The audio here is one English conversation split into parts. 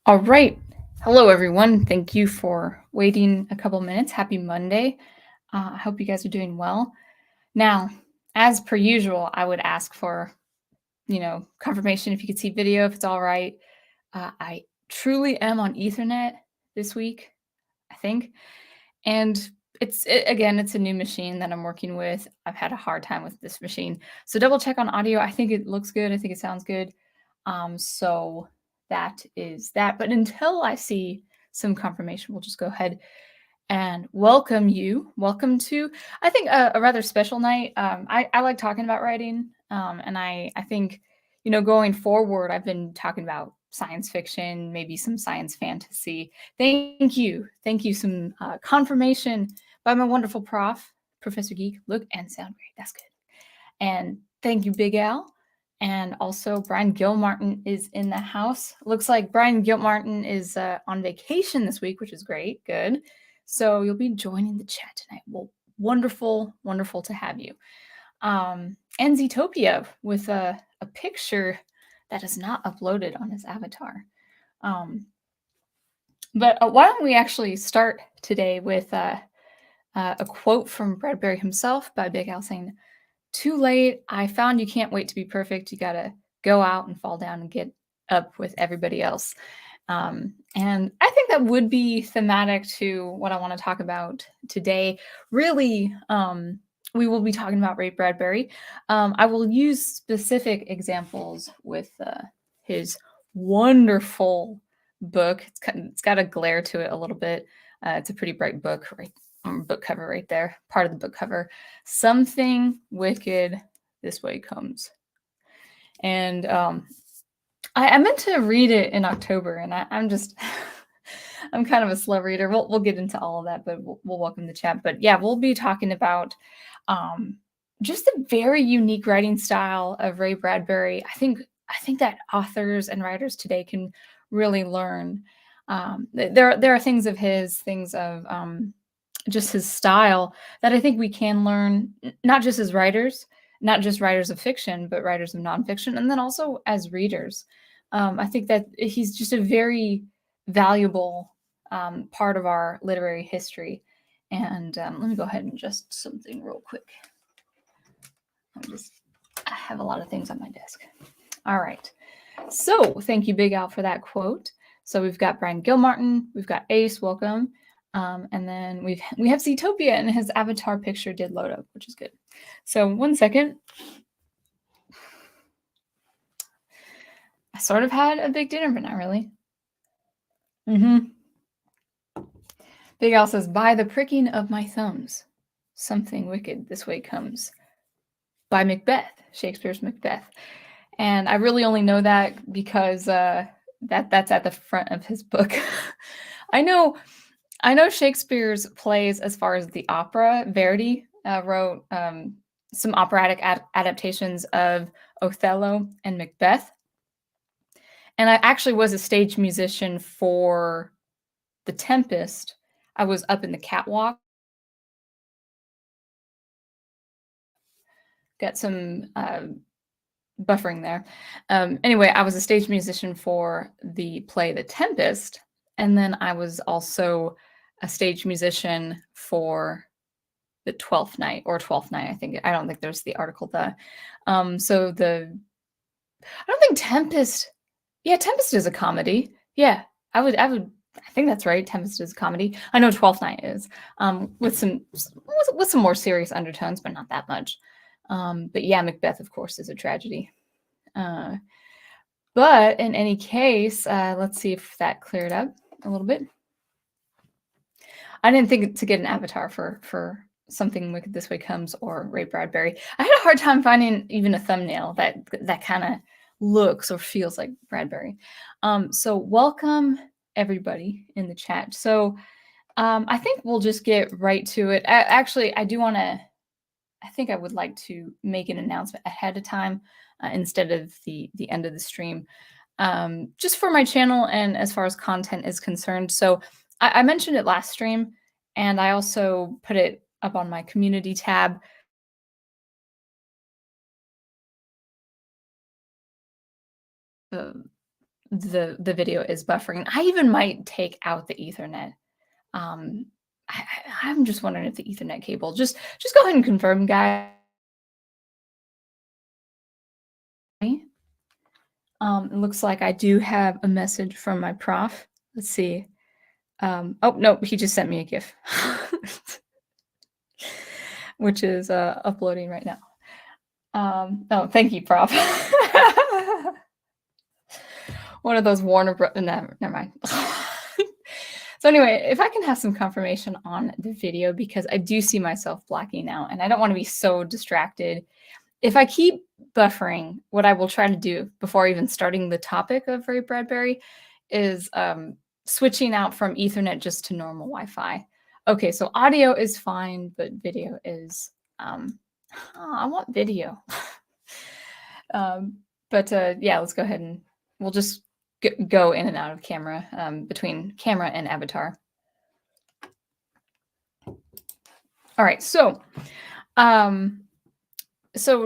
All right. Hello, everyone. Thank you for waiting a couple minutes. Happy Monday. I hope you guys are doing well. Now, as per usual, I would ask for, confirmation if you could see video, if it's all right. I truly am on Ethernet this week, I think. And again, it's a new machine that I'm working with. I've had a hard time with this machine. So double check on audio. I think it looks good. I think it sounds good. So that is that. But until I see some confirmation, we'll just go ahead and welcome you. Welcome to, I think, a rather special night. I like talking about writing. And I think, going forward, I've been talking about science fiction, maybe some science fantasy. Thank you. Thank you. Some confirmation by my wonderful prof, Professor Geek. Look and sound great. That's good. And thank you, Big Al. And also, Brian Gilmartin is in the house. Looks like Brian Gilmartin is on vacation this week, which is great. Good. So you'll be joining the chat tonight. Well, wonderful, wonderful to have you. And Zetopia with a picture that is not uploaded on his avatar. But why don't we actually start today with a quote from Bradbury himself by Big Al saying, "Too late. I found you can't wait to be perfect. You got to go out and fall down and get up with everybody else." And I think that would be thematic to what I want to talk about today. Really, we will be talking about Ray Bradbury. I will use specific examples with his wonderful book. It's got a glare to it a little bit. It's a pretty bright book, right? Book cover right there, part of the book cover. Something Wicked This Way Comes. And I meant to read it in October, and I'm just I'm kind of a slow reader. We'll get into all of that, but we'll welcome the chat. But yeah, we'll be talking about just the very unique writing style of Ray Bradbury. I think that authors and writers today can really learn. There are things of his, things of just his style that I think we can learn, not just as writers, not just writers of fiction, but writers of nonfiction, and then also as readers. I think that he's just a very valuable part of our literary history. And let me go ahead and adjust something real quick. I have a lot of things on my desk. All right. So thank you, Big Al, for that quote. So we've got Brian Gilmartin, we've got Ace, welcome. And then we have Zetopia, and his avatar picture did load up, which is good. So 1 second. I sort of had a big dinner, but not really. Big Al says, "By the pricking of my thumbs, something wicked this way comes." By Macbeth, Shakespeare's Macbeth. And I really only know that because that's at the front of his book. I know Shakespeare's plays as far as the opera. Verdi wrote some operatic adaptations of Othello and Macbeth. And I actually was a stage musician for The Tempest. I was up in the catwalk. Got some buffering there. Anyway, I was a stage musician for the play The Tempest. And then I was also a stage musician for the Twelfth Night, or Twelfth Night, I think. I don't think there's the article the. I don't think Tempest. Yeah, Tempest is a comedy. Yeah, I think that's right. Tempest is a comedy. I know Twelfth Night is, with some more serious undertones, but not that much. But yeah, Macbeth, of course, is a tragedy. But in any case, let's see if that cleared up a little bit. I didn't think to get an avatar for Something Wicked This Way Comes or Ray Bradbury. I had a hard time finding even a thumbnail that kind of looks or feels like Bradbury. So welcome everybody in the chat. So I think we'll just get right to it. Actually, I think I would like to make an announcement ahead of time instead of the end of the stream, just for my channel and as far as content is concerned. So I mentioned it last stream, and I also put it up on my community tab. the video is buffering. I even might take out the Ethernet. Um, I'm just wondering if the Ethernet cable, just go ahead and confirm, guys. It looks like I do have a message from my prof. Let's see. Oh, no, he just sent me a GIF, which is uploading right now. Oh, thank you, prof. One of those Warner Bros. Never mind. So anyway, if I can have some confirmation on the video, because I do see myself blacking out and I don't want to be so distracted. If I keep buffering, what I will try to do before even starting the topic of Ray Bradbury is switching out from Ethernet just to normal Wi-Fi. Okay, so audio is fine, but video is, I want video. Yeah, let's go ahead and we'll just go in and out of camera, between camera and avatar. All right, so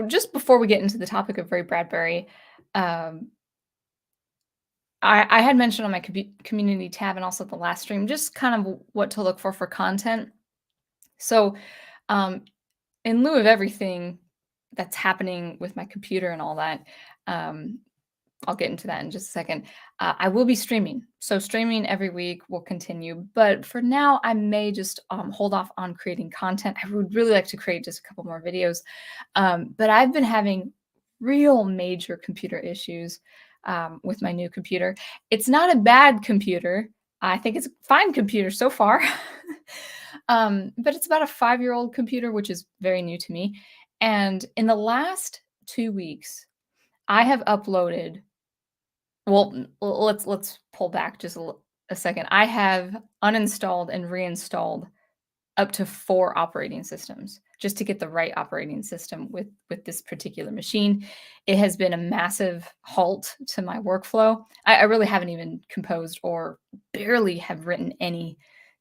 just before we get into the topic of Ray Bradbury, I had mentioned on my community tab and also the last stream, just kind of what to look for content. So in lieu of everything that's happening with my computer and all that, I'll get into that in just a second. I will be streaming. So streaming every week will continue. But for now, I may just hold off on creating content. I would really like to create just a couple more videos. But I've been having real major computer issues with my new computer. It's not a bad computer. I think it's a fine computer so far. But it's about a 5-year-old computer, which is very new to me. And in the last 2 weeks, I have uploaded. Well, let's pull back just a second. I have uninstalled and reinstalled up to 4 operating systems just to get the right operating system with this particular machine. It has been a massive halt to my workflow. I really haven't even composed or barely have written anything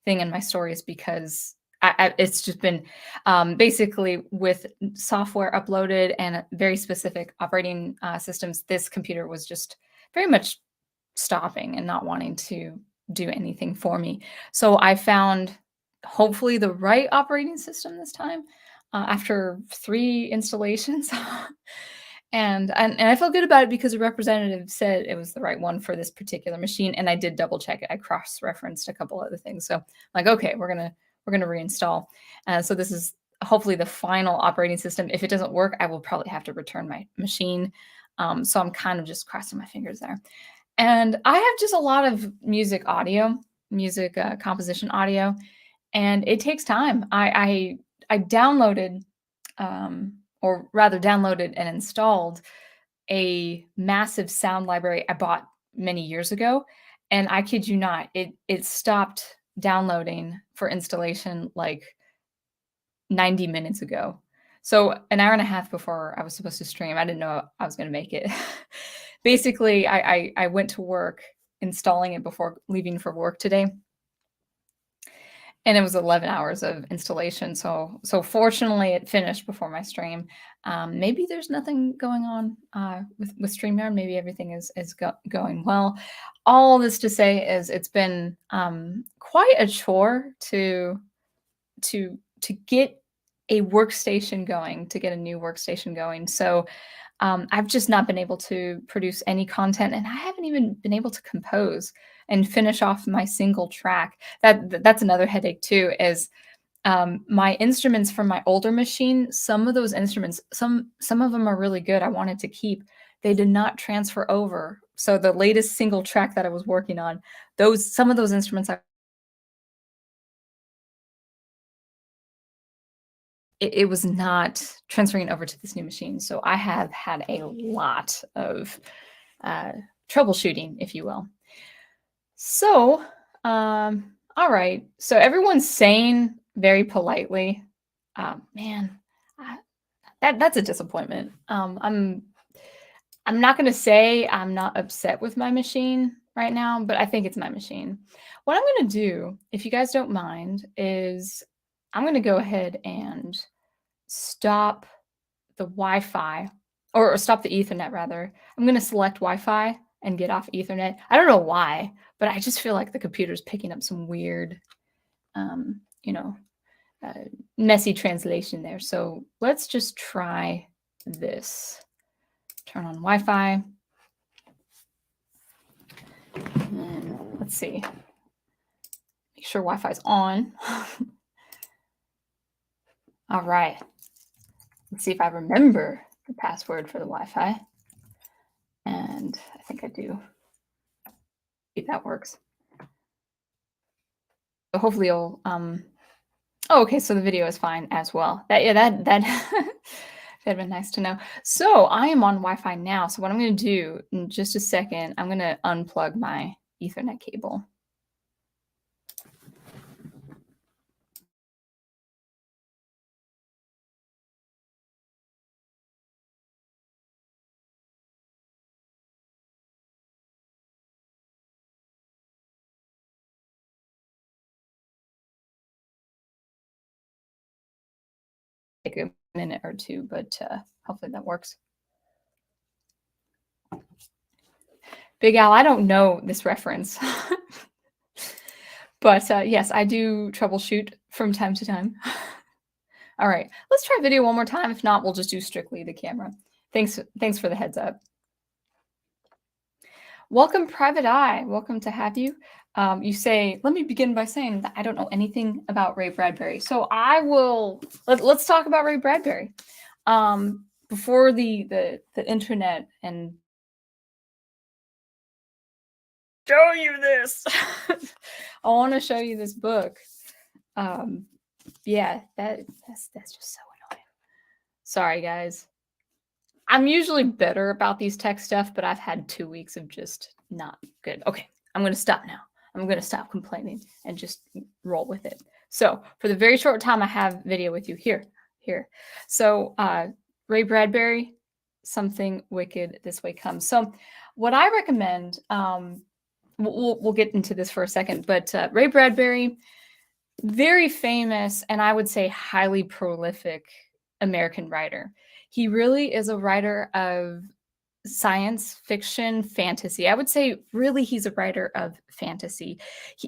in my stories because it's just been basically with software uploaded and very specific operating systems. This computer was just very much stopping and not wanting to do anything for me. So I found hopefully the right operating system this time after 3 installations. And I feel good about it because a representative said it was the right one for this particular machine, and I did double check it. I cross-referenced a couple other things. So like, okay, we're gonna reinstall. So this is hopefully the final operating system. If it doesn't work, I will probably have to return my machine. So I'm kind of just crossing my fingers there. And I have just a lot of music composition audio, and it takes time. I downloaded, or rather downloaded and installed a massive sound library I bought many years ago, and I kid you not, it stopped downloading for installation like 90 minutes ago. So an hour and a half before I was supposed to stream, I didn't know I was going to make it. Basically, I went to work installing it before leaving for work today. And it was 11 hours of installation. So fortunately, it finished before my stream. Maybe there's nothing going on with StreamYard. Maybe everything is going well. All this to say is it's been quite a chore to get a workstation going, to get a new workstation going. So I've just not been able to produce any content, and I haven't even been able to compose and finish off my single track. That's another headache too, is my instruments from my older machine. Some of those instruments, some of them are really good. I wanted to keep. They did not transfer over. So the latest single track that I was working on, some of those instruments it was not transferring over to this new machine. So I have had a lot of troubleshooting, if you will. So, all right. So everyone's saying very politely, man, that's a disappointment. I'm not going to say I'm not upset with my machine right now, but I think it's my machine. What I'm going to do, if you guys don't mind, is I'm going to go ahead and stop the Wi-Fi, or stop the Ethernet rather. I'm going to select Wi-Fi and get off Ethernet. I don't know why, but I just feel like the computer's picking up some weird, you know, uh, messy translation there. So let's just try this. Turn on Wi-Fi. And let's see. Make sure Wi-Fi's on. All right. Let's see if I remember the password for the Wi-Fi. And I think I do. See if that works. So hopefully you'll oh, okay, so the video is fine as well. That that'd been nice to know. So I am on Wi-Fi now. So what I'm gonna do in just a second, I'm gonna unplug my Ethernet cable. Take a minute or two, but hopefully that works. Big Al, I don't know this reference. But yes, I do troubleshoot from time to time. All right, let's try video one more time. If not, we'll just do strictly the camera. Thanks for the heads up. Welcome, Private Eye. Welcome to have you. You say, let me begin by saying that I don't know anything about Ray Bradbury. So I will, let's talk about Ray Bradbury. Before the internet and show you this. I want to show you this book. Yeah, that's just so annoying. Sorry, guys. I'm usually better about these tech stuff, but I've had 2 weeks of just not good. Okay, I'm going to stop now. I'm going to stop complaining and just roll with it. So for the very short time I have video with you here. So Ray Bradbury, Something Wicked This Way Comes. So what I recommend, we'll get into this for a second, but Ray Bradbury, very famous and I would say highly prolific American writer. He really is a writer of science fiction, fantasy. I would say really he's a writer of fantasy.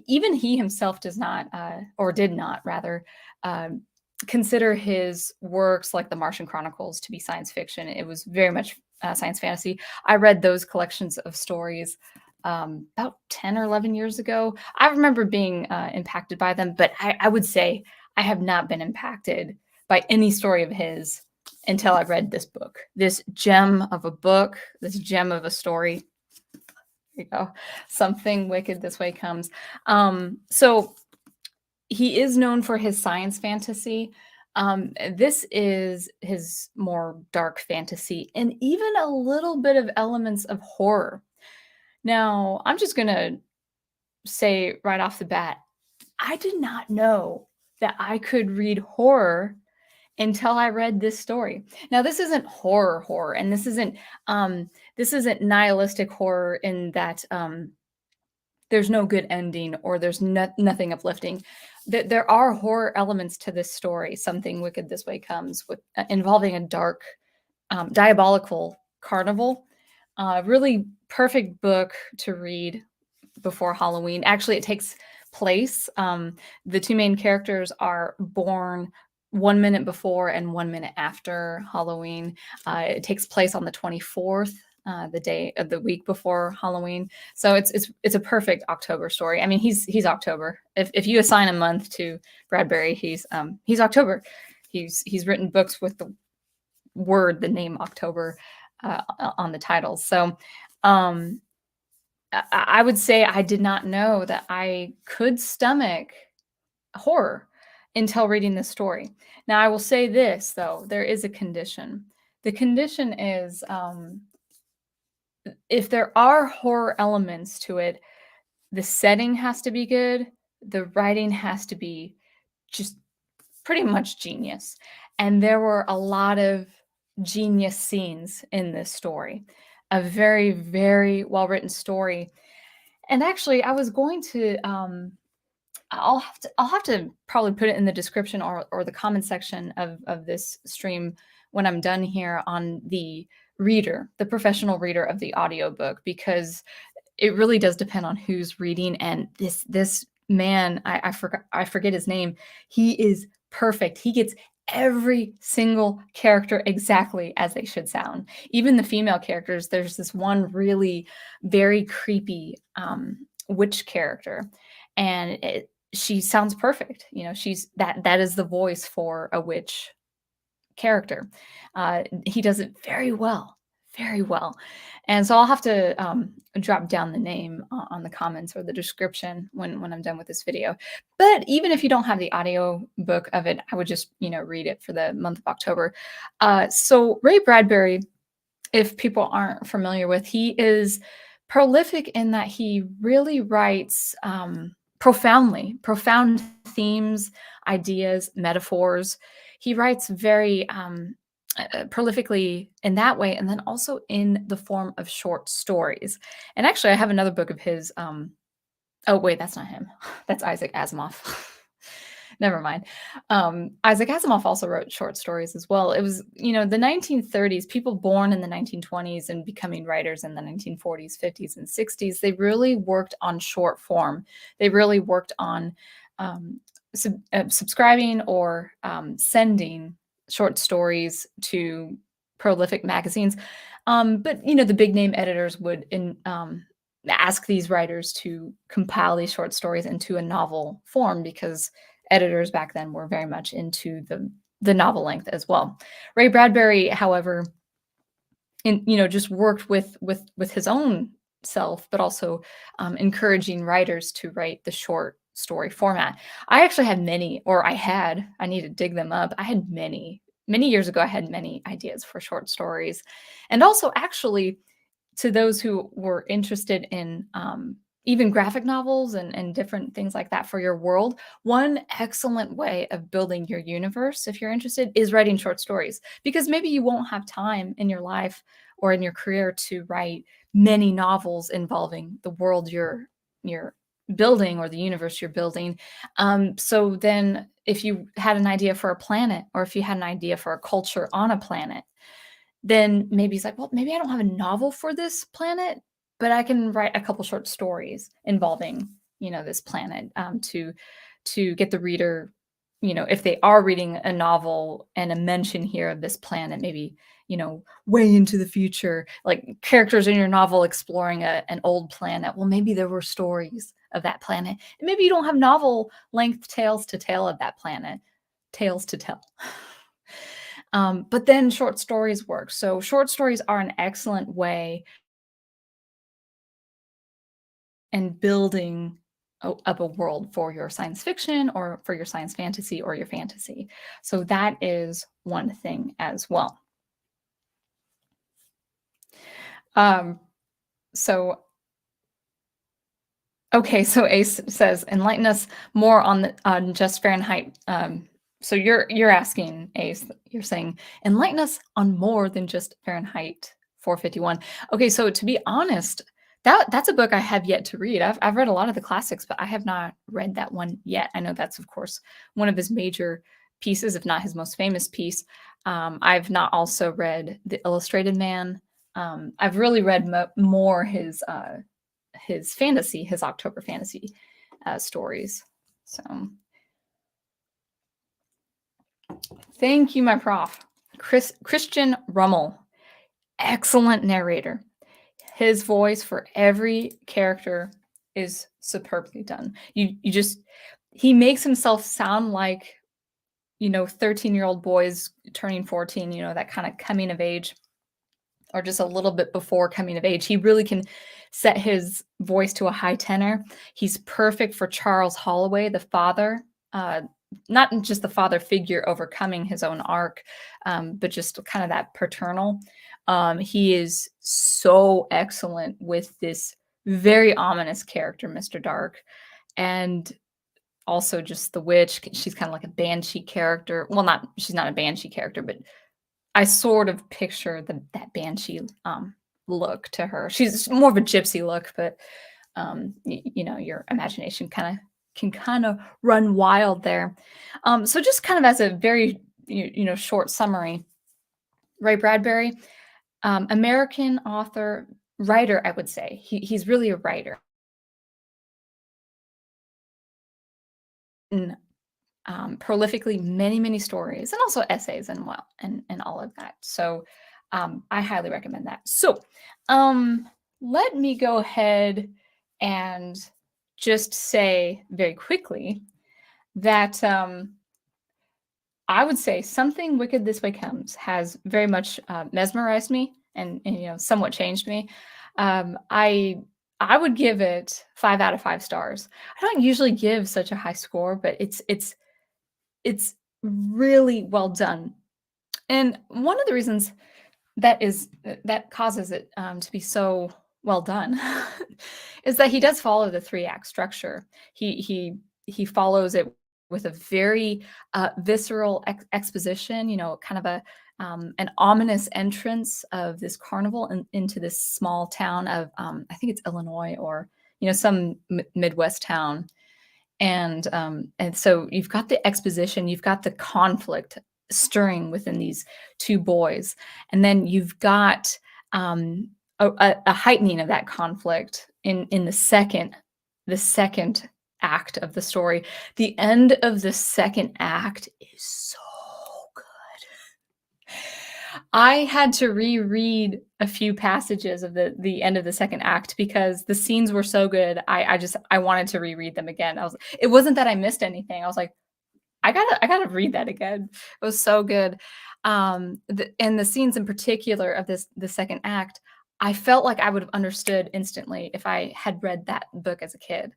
Even he himself does not, or did not rather, consider his works like the Martian Chronicles to be science fiction. It was very much science fantasy. I read those collections of stories about 10 or 11 years ago. I remember being impacted by them, but I would say I have not been impacted by any story of his until I read this book, this gem of a book, this gem of a story. There you go. Something Wicked This Way Comes. So he is known for his science fantasy. This is his more dark fantasy and even a little bit of elements of horror. Now, I'm just going to say right off the bat, I did not know that I could read horror until I read this story. Now, this isn't horror, and this isn't nihilistic horror in that there's no good ending or there's nothing uplifting. There are horror elements to this story. Something Wicked This Way Comes, with involving a dark, diabolical carnival. Really perfect book to read before Halloween. Actually, it takes place. The two main characters are born 1 minute before and 1 minute after Halloween. It takes place on the 24th, the day of the week before Halloween. So it's a perfect October story. I mean, he's October. If you assign a month to Bradbury, he's October. He's written books with the name October on the titles. So I would say I did not know that I could stomach horror until reading this story. Now, I will say this, though, there is a condition. The condition is if there are horror elements to it, the setting has to be good, the writing has to be just pretty much genius. And there were a lot of genius scenes in this story. A very, very well-written story. And actually, I was going to I'll have to probably put it in the description or the comment section of this stream when I'm done here on the reader, the professional reader of the audiobook, because it really does depend on who's reading. And this man, I forget his name. He is perfect. He gets every single character exactly as they should sound. Even the female characters. There's this one really very creepy witch character, and she sounds perfect. You know, she's that is the voice for a witch character. He does it very well, very well. And so I'll have to drop down the name on the comments or the description when I'm done with this video. But even if you don't have the audio book of it, I would just, read it for the month of October. So Ray Bradbury, if people aren't familiar with, he is prolific in that he really writes profound themes, ideas, metaphors. He writes very prolifically in that way, and then also in the form of short stories. And actually, I have another book of his. Oh, wait, that's not him. That's Isaac Asimov. Never mind. Isaac Asimov also wrote short stories as well. It was, the 1930s, people born in the 1920s and becoming writers in the 1940s, 50s, and 60s, they really worked on short form. They really worked on subscribing or sending short stories to prolific magazines. But, the big name editors would ask these writers to compile these short stories into a novel form, because editors back then were very much into the novel length as well. Ray Bradbury, however, just worked with his own self, but also encouraging writers to write the short story format. I actually had I need to dig them up. I had many years ago, I had many ideas for short stories. And also, actually, to those who were interested in even graphic novels and different things like that for your world, one excellent way of building your universe, if you're interested, is writing short stories. Because maybe you won't have time in your life or in your career to write many novels involving the world you're building or the universe you're building. So then if you had an idea for a planet, or if you had an idea for a culture on a planet, then maybe it's like, well, maybe I don't have a novel for this planet, but I can write a couple short stories involving, this planet, to get the reader, if they are reading a novel and a mention here of this planet, maybe, way into the future, like characters in your novel exploring an old planet. Well, maybe there were stories of that planet. And maybe you don't have novel length tales to tell of that planet, tales to tell. But then short stories work. So short stories are an excellent way in building up a world for your science fiction or for your science fantasy or your fantasy. So that is one thing as well. So Ace says, enlighten us more on just Fahrenheit. So you're asking, Ace, you're saying, enlighten us on more than just Fahrenheit 451. Okay, so to be honest, that's a book I have yet to read. I've read a lot of the classics, but I have not read that one yet. I know that's, of course, one of his major pieces, if not his most famous piece. I've not also read The Illustrated Man. I've really read more his fantasy, his October fantasy stories. So thank you, my prof. Christian Rummel, excellent narrator. His voice for every character is superbly done. He makes himself sound like, 13-year-old boys turning 14, that kind of coming of age, or just a little bit before coming of age. He really can set his voice to a high tenor. He's perfect for Charles Holloway, the father, not just the father figure overcoming his own arc, but just kind of that paternal. He is so excellent with this very ominous character, Mr. Dark, and also just the witch. She's kind of like a banshee character. Well, she's not a banshee character, but I sort of picture that banshee look to her. She's more of a gypsy look, but your imagination can kind of run wild there. So just kind of as a very short summary, Ray Bradbury, American author, writer, I would say. He's really a writer. And, prolifically many stories and also essays and and all of that. So I highly recommend that. So let me go ahead and just say very quickly that I would say Something Wicked This Way Comes has very much mesmerized me and somewhat changed me. I would give it 5 out of 5 stars. I don't usually give such a high score, but it's really well done. And one of the reasons that causes it to be so well done is that he does follow the 3 act structure. He follows it with a very visceral exposition, kind of an ominous entrance of this carnival into this small town of I think it's Illinois or some Midwest town. And so you've got the exposition, you've got the conflict stirring within these 2 boys, and then you've got a heightening of that conflict in the second act of the story. The end of the second act is so good. I had to reread a few passages of the end of the second act because the scenes were so good. I wanted to reread them again. It wasn't that I missed anything. I was like, I gotta read that again. It was so good. And the scenes in particular of the second act, I felt like I would have understood instantly if I had read that book as a kid.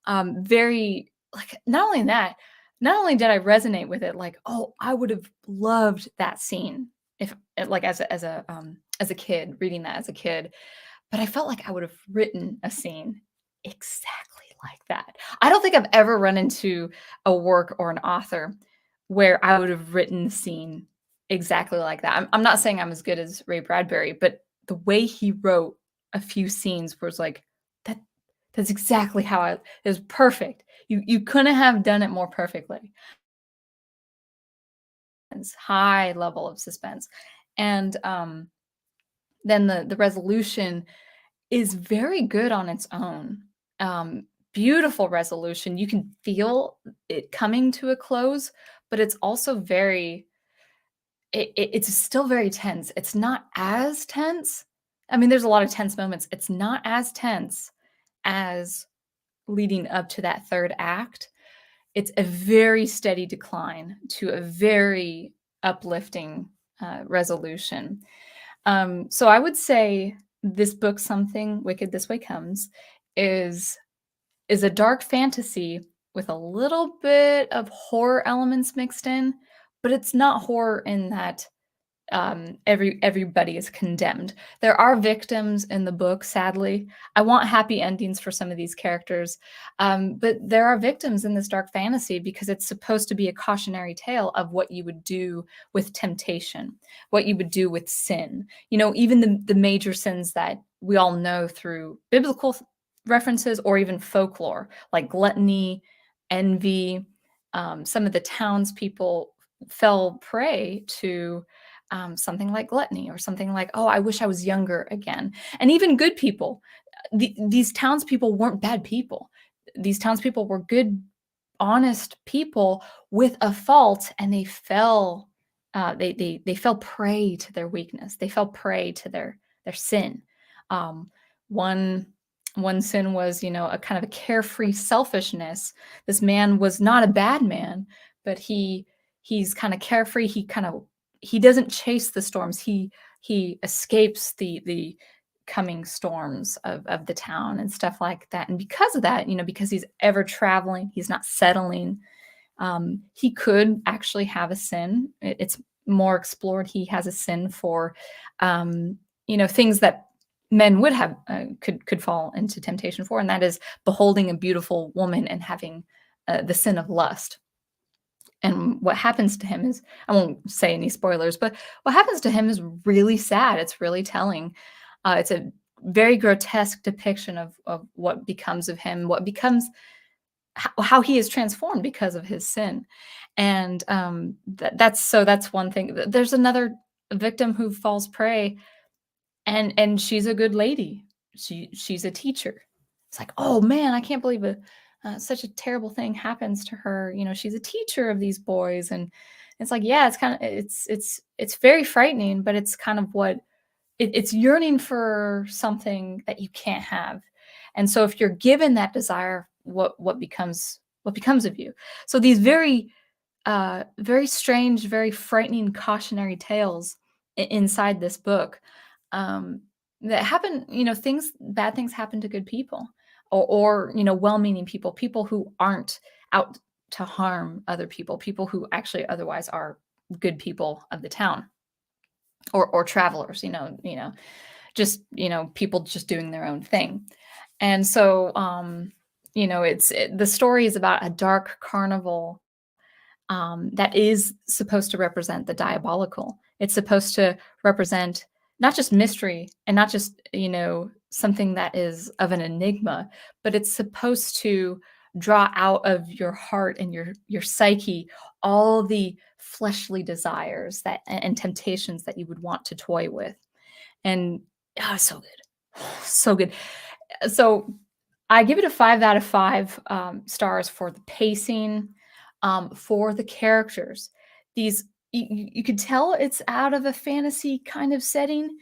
Very like not only that, not only did I resonate with it, like, oh, I would have loved that scene if like as a kid, reading that as a kid, but I felt like I would have written a scene exactly like that. I don't think I've ever run into a work or an author where I would have written the scene exactly like that. I'm not saying I'm as good as Ray Bradbury, but the way he wrote a few scenes was like that. That's exactly how it was perfect. You couldn't have done it more perfectly. It's high level of suspense, and then the resolution is very good on its own. Beautiful resolution. You can feel it coming to a close, but it's also it's still very tense. It's not as tense. I mean, there's a lot of tense moments. It's not as tense as leading up to that third act. It's a very steady decline to a very uplifting resolution. So I would say this book, Something Wicked This Way Comes, is is a dark fantasy with a little bit of horror elements mixed in, but it's not horror in that everybody is condemned. There are victims in the book, sadly. I want happy endings for some of these characters, but there are victims in this dark fantasy because it's supposed to be a cautionary tale of what you would do with temptation, what you would do with sin. Even the major sins that we all know through biblical references or even folklore, like gluttony, envy. Some of the townspeople fell prey to something like gluttony or something like, oh, I wish I was younger again. And even good people, these townspeople weren't bad people. These townspeople were good, honest people with a fault, and they fell. They fell prey to their weakness. They fell prey to their sin. Um, one one sin was, a kind of a carefree selfishness. This man was not a bad man, but he's kind of carefree. He doesn't chase the storms. He escapes the coming storms of the town and stuff like that. And because of that, because he's ever traveling, he's not settling. He could actually have a sin. It's more explored. He has a sin for, things that men would have could fall into temptation for, and that is beholding a beautiful woman and having the sin of lust. And what happens to him is, I won't say any spoilers, but what happens to him is really sad. It's really telling. It's a very grotesque depiction of what becomes of him, what becomes how he is transformed because of his sin. And that's one thing. There's another victim who falls prey and she's a good lady. She's a teacher. It's like, oh man, I can't believe such a terrible thing happens to her. You know, she's a teacher of these boys, and it's like, yeah, it's kind of it's very frightening, but it's kind of what it's yearning for something that you can't have. And so if you're given that desire, what becomes of you? So these very strange, very frightening cautionary tales inside this book um, that happen. You know, bad things happen to good people, or you know, well-meaning people, people who aren't out to harm other people, people who actually otherwise are good people of the town, or travelers. Just people just doing their own thing. And so the story is about a dark carnival that is supposed to represent the diabolical. It's supposed to represent not just mystery and not just, something that is of an enigma, but it's supposed to draw out of your heart and your psyche all the fleshly desires and temptations that you would want to toy with. And so good. So good. So I give it a 5 out of 5 stars for the pacing, for the characters. These you could tell it's out of a fantasy kind of setting,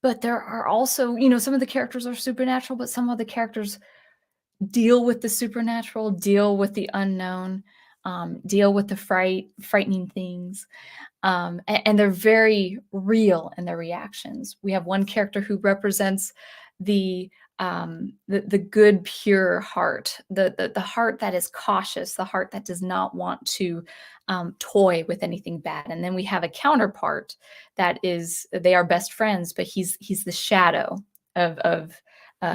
but there are also, some of the characters are supernatural, but some of the characters deal with the supernatural, deal with the unknown, deal with the frightening things. And they're very real in their reactions. We have one character who represents the good, pure heart, the heart that is cautious, the heart that does not want to toy with anything bad. And then we have a counterpart that is they are best friends, but he's the shadow of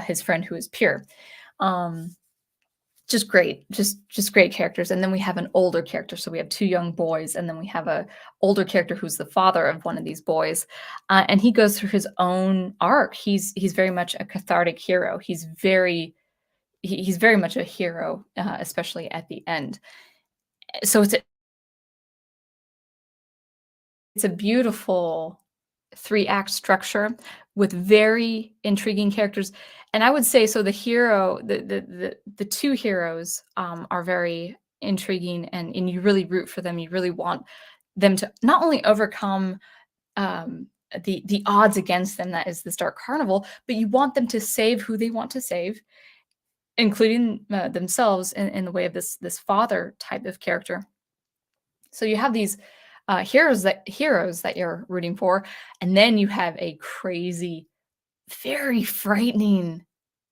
his friend who is pure. Just great, just great characters. And then we have an older character. So we have 2 young boys, and then we have a older character who's the father of one of these boys, and he goes through his own arc. He's very much a cathartic hero. He's very much a hero, especially at the end. So it's a beautiful 3-act structure with very intriguing characters. And I would say, so the 2 heroes are very intriguing, and you really root for them. You really want them to not only overcome the odds against them, that is this dark carnival, but you want them to save who they want to save, including themselves in the way of this father type of character. So you have these heroes that you're rooting for, and then you have a crazy, very frightening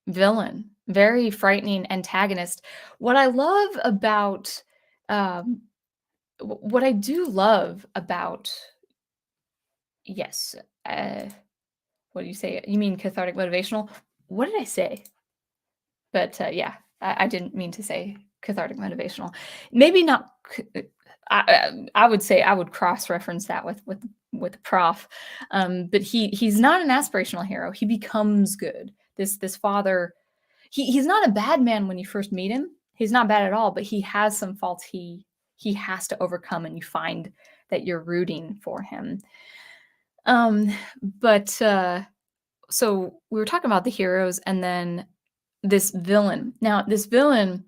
villain, very frightening antagonist. What I love about what I do love about yes, what do you say? You mean cathartic motivational? What did I say? But yeah, I didn't mean to say cathartic motivational. Maybe not. I would say I would cross-reference that with Prof. But he's not an aspirational hero. He becomes good. This father, he's not a bad man when you first meet him. He's not bad at all, but he has some faults he has to overcome, and you find that you're rooting for him. But so we were talking about the heroes, and then this villain. Now, this villain,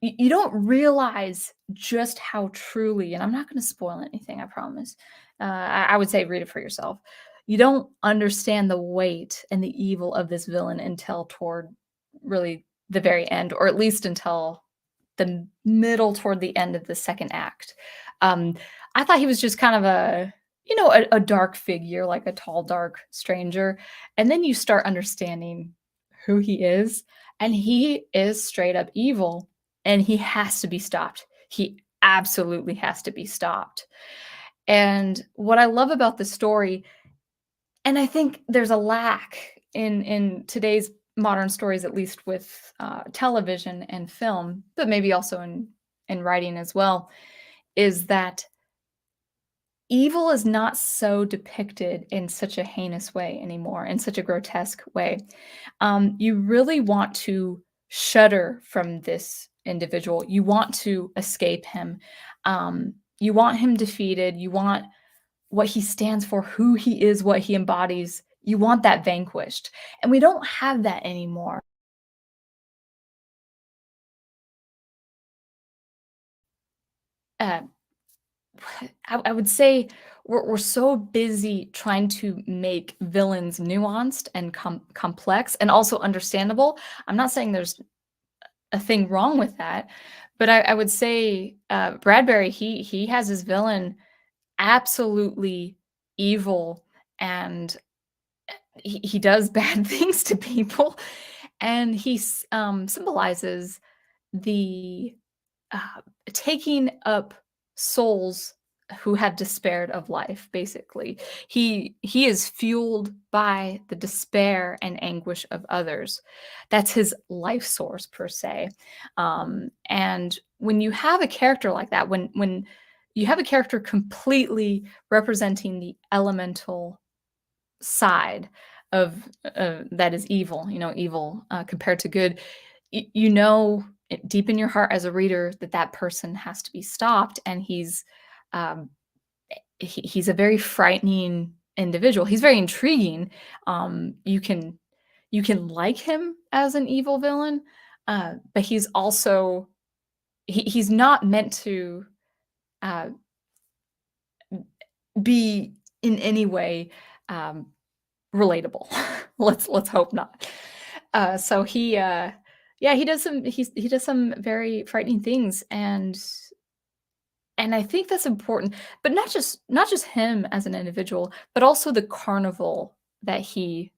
you don't realize just how truly, and I'm not going to spoil anything, I promise. I would say read it for yourself. You don't understand the weight and the evil of this villain until toward really the very end, or at least until the middle toward the end of the second act. I thought he was just kind of a dark figure, like a tall, dark stranger. And then you start understanding who he is, and he is straight up evil, and he has to be stopped. He absolutely has to be stopped. And what I love about the story, and I think there's a lack in today's modern stories, at least with television and film, but maybe also in writing as well, is that evil is not so depicted in such a heinous way anymore, in such a grotesque way. You really want to shudder from this individual. You want to escape him. You want him defeated. You want what he stands for, who he is, what he embodies. you want that vanquished, and we don't have that anymore. Uh, I would say we're so busy trying to make villains nuanced and complex and also understandable. I'm not saying there's a thing wrong with that, but I would say Bradbury he has his villain absolutely evil, and he does bad things to people, and symbolizes the uh, taking up souls who have despaired of life. Basically, he is fueled by the despair and anguish of others. That's his life source per se. And when you have a character like that, when you have a character completely representing the elemental side of that is evil, evil compared to good, you know deep in your heart as a reader that that person has to be stopped, and um, he's a very frightening individual. He's very intriguing. You can like him as an evil villain, but he's not meant to uh, be in any way um, relatable. Let's hope not. So yeah, he does some very frightening things, and I think that's important, but not just him as an individual, but also the carnival that he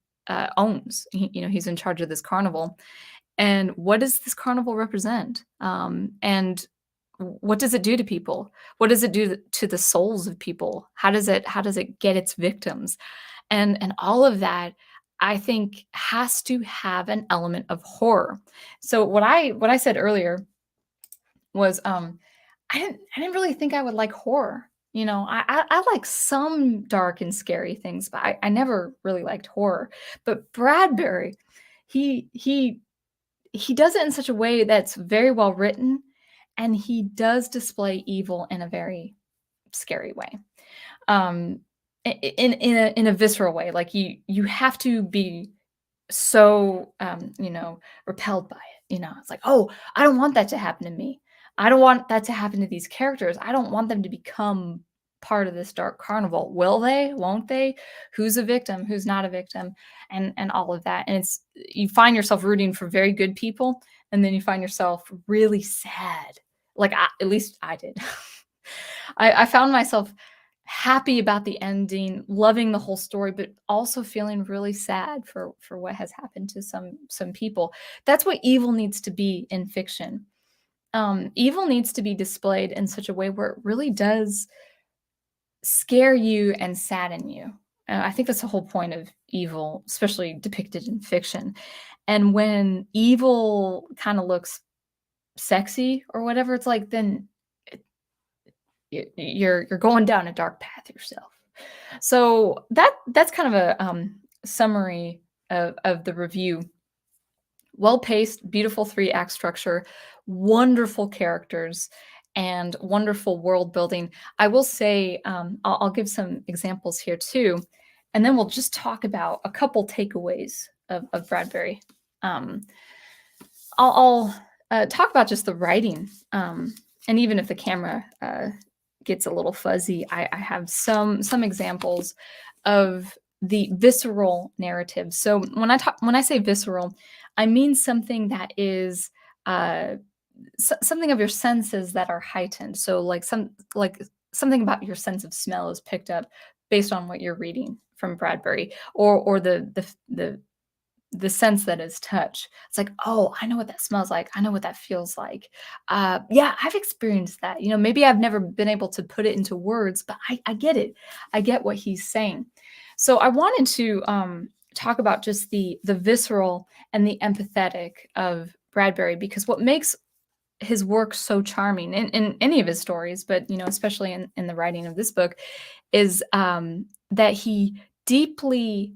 owns. He's in charge of this carnival, and what does this carnival represent? And what does it do to people? What does it do to the souls of people? How does it get its victims? And all of that, I think, has to have an element of horror. So what I said earlier was, I didn't really think I would like horror. I like some dark and scary things, but I never really liked horror. But Bradbury, he does it in such a way that's very well written, and he does display evil in a very scary way. Um, in a visceral way. Like you have to be so repelled by it. It's like, oh, I don't want that to happen to me. I don't want that to happen to these characters. I don't want them to become part of this dark carnival. Will they? Won't they? Who's a victim? Who's not a victim? And all of that. And you find yourself rooting for very good people, and then you find yourself really sad. Like at least I did. I found myself happy about the ending, loving the whole story, but also feeling really sad for what has happened to some people. That's what evil needs to be in fiction. Evil needs to be displayed in such a way where it really does scare you and sadden you. I think that's the whole point of evil, especially depicted in fiction. And when evil kind of looks sexy or whatever, it's like then you're going down a dark path yourself. So that's kind of a summary of the review. Well paced, beautiful 3-act structure, wonderful characters, and wonderful world building. I will say, I'll give some examples here too, and then we'll just talk about a couple takeaways of Bradbury. Um, I'll talk about just the writing, and even if the camera gets a little fuzzy, I have some examples of the visceral narrative. So when I say visceral, I mean something that is something of your senses that are heightened. So like something about your sense of smell is picked up based on what you're reading from Bradbury, or the sense that is touch. It's like, oh, I know what that smells like. I know what that feels like. Yeah, I've experienced that. Maybe I've never been able to put it into words, but I get it. I get what he's saying. So I wanted to talk about just the visceral and the empathetic of Bradbury, because what makes his work so charming in any of his stories, but especially in the writing of this book, is that he deeply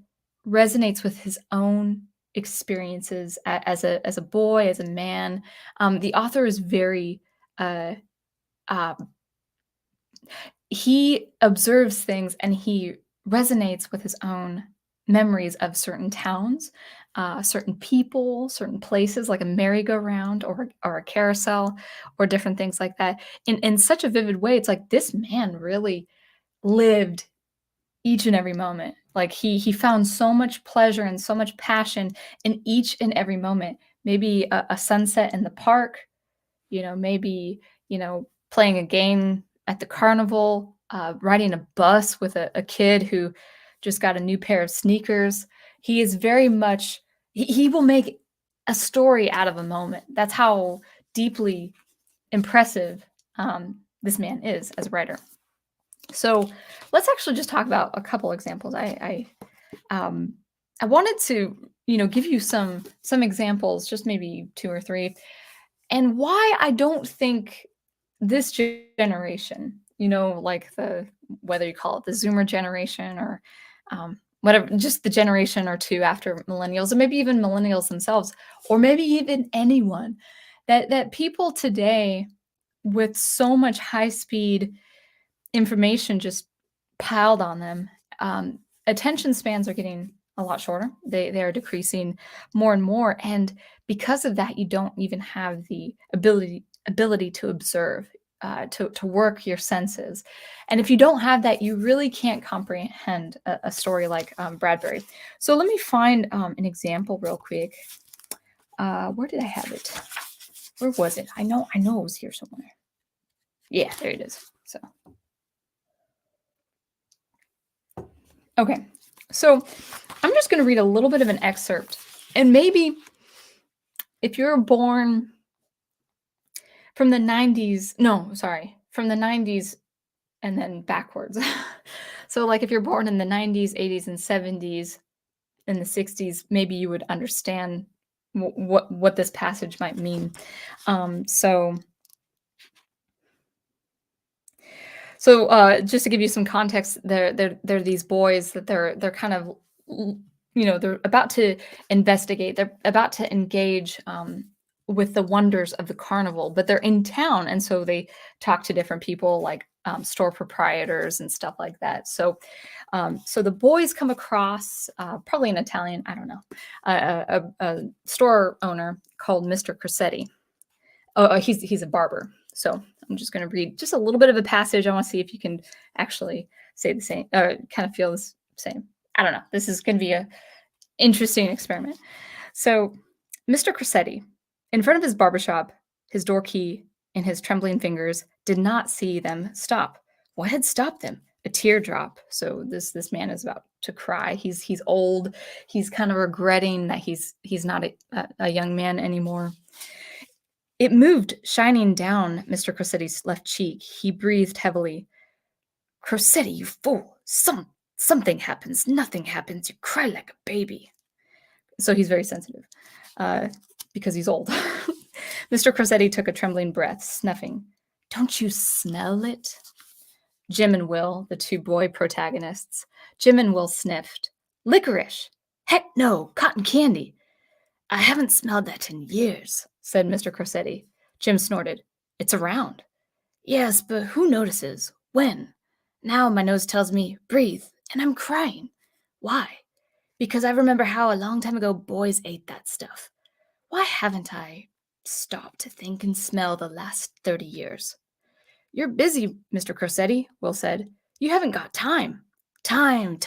resonates with his own experiences as a boy, as a man. The author is very uh, uh, he observes things and he resonates with his own memories of certain towns, certain people, certain places, like a merry-go-round or a carousel, or different things like that, in such a vivid way. It's like this man really lived each and every moment. Like he found so much pleasure and so much passion in each and every moment. Maybe a sunset in the park, maybe, playing a game at the carnival, riding a bus with a kid who just got a new pair of sneakers. He is very much, he will make a story out of a moment. That's how deeply impressive this man is as a writer. So let's actually just talk about a couple examples. I wanted to, give you some examples, just maybe two or three, and why I don't think this generation, like whether you call it the Zoomer generation or whatever, just the generation or two after millennials, or maybe even millennials themselves, or maybe even anyone, that people today with so much high speed information just piled on them, attention spans are getting a lot shorter. They are decreasing more and more, and because of that, you don't even have the ability to observe, to work your senses. And if you don't have that, you really can't comprehend a story like Bradbury. So let me find an example real quick. Where did I have it? Where was it? I know it was here somewhere. Yeah, there it is. So okay, so I'm just going to read a little bit of an excerpt, and maybe if you're born from the 90s, no, sorry, from the 90s and then backwards. So like if you're born in the 90s, 80s, and 70s, in the 60s, maybe you would understand what this passage might mean. So just to give you some context, they're these boys that they're kind of, they're about to investigate. They're about to engage with the wonders of the carnival, but they're in town, and so they talk to different people, like store proprietors and stuff like that. So the boys come across probably an Italian, I don't know, a store owner called Mr. Cressetti. Oh, he's a barber. So I'm just going to read just a little bit of a passage. I want to see if you can actually say the same, kind of feel the same. I don't know. This is going to be a interesting experiment. So Mr. Cressetti, in front of his barbershop, his door key in his trembling fingers, did not see them stop. What had stopped them? A teardrop. So this man is about to cry. He's old. He's kind of regretting that he's not a young man anymore. It moved, shining down Mr. Cressetti's left cheek. He breathed heavily. Cressetti, you fool! Something happens. Nothing happens. You cry like a baby. So he's very sensitive because he's old. Mr. Cressetti took a trembling breath, snuffing. Don't you smell it? Jim and Will, the two boy protagonists. Jim and Will sniffed. Licorice! Heck no, cotton candy. I haven't smelled that in years, said Mr. Cressetti. Jim snorted. It's around. Yes, but who notices? When? Now my nose tells me, breathe, and I'm crying. Why? Because I remember how a long time ago boys ate that stuff. Why haven't I stopped to think and smell the last 30 years? You're busy, Mr. Cressetti, Will said. You haven't got time. Time.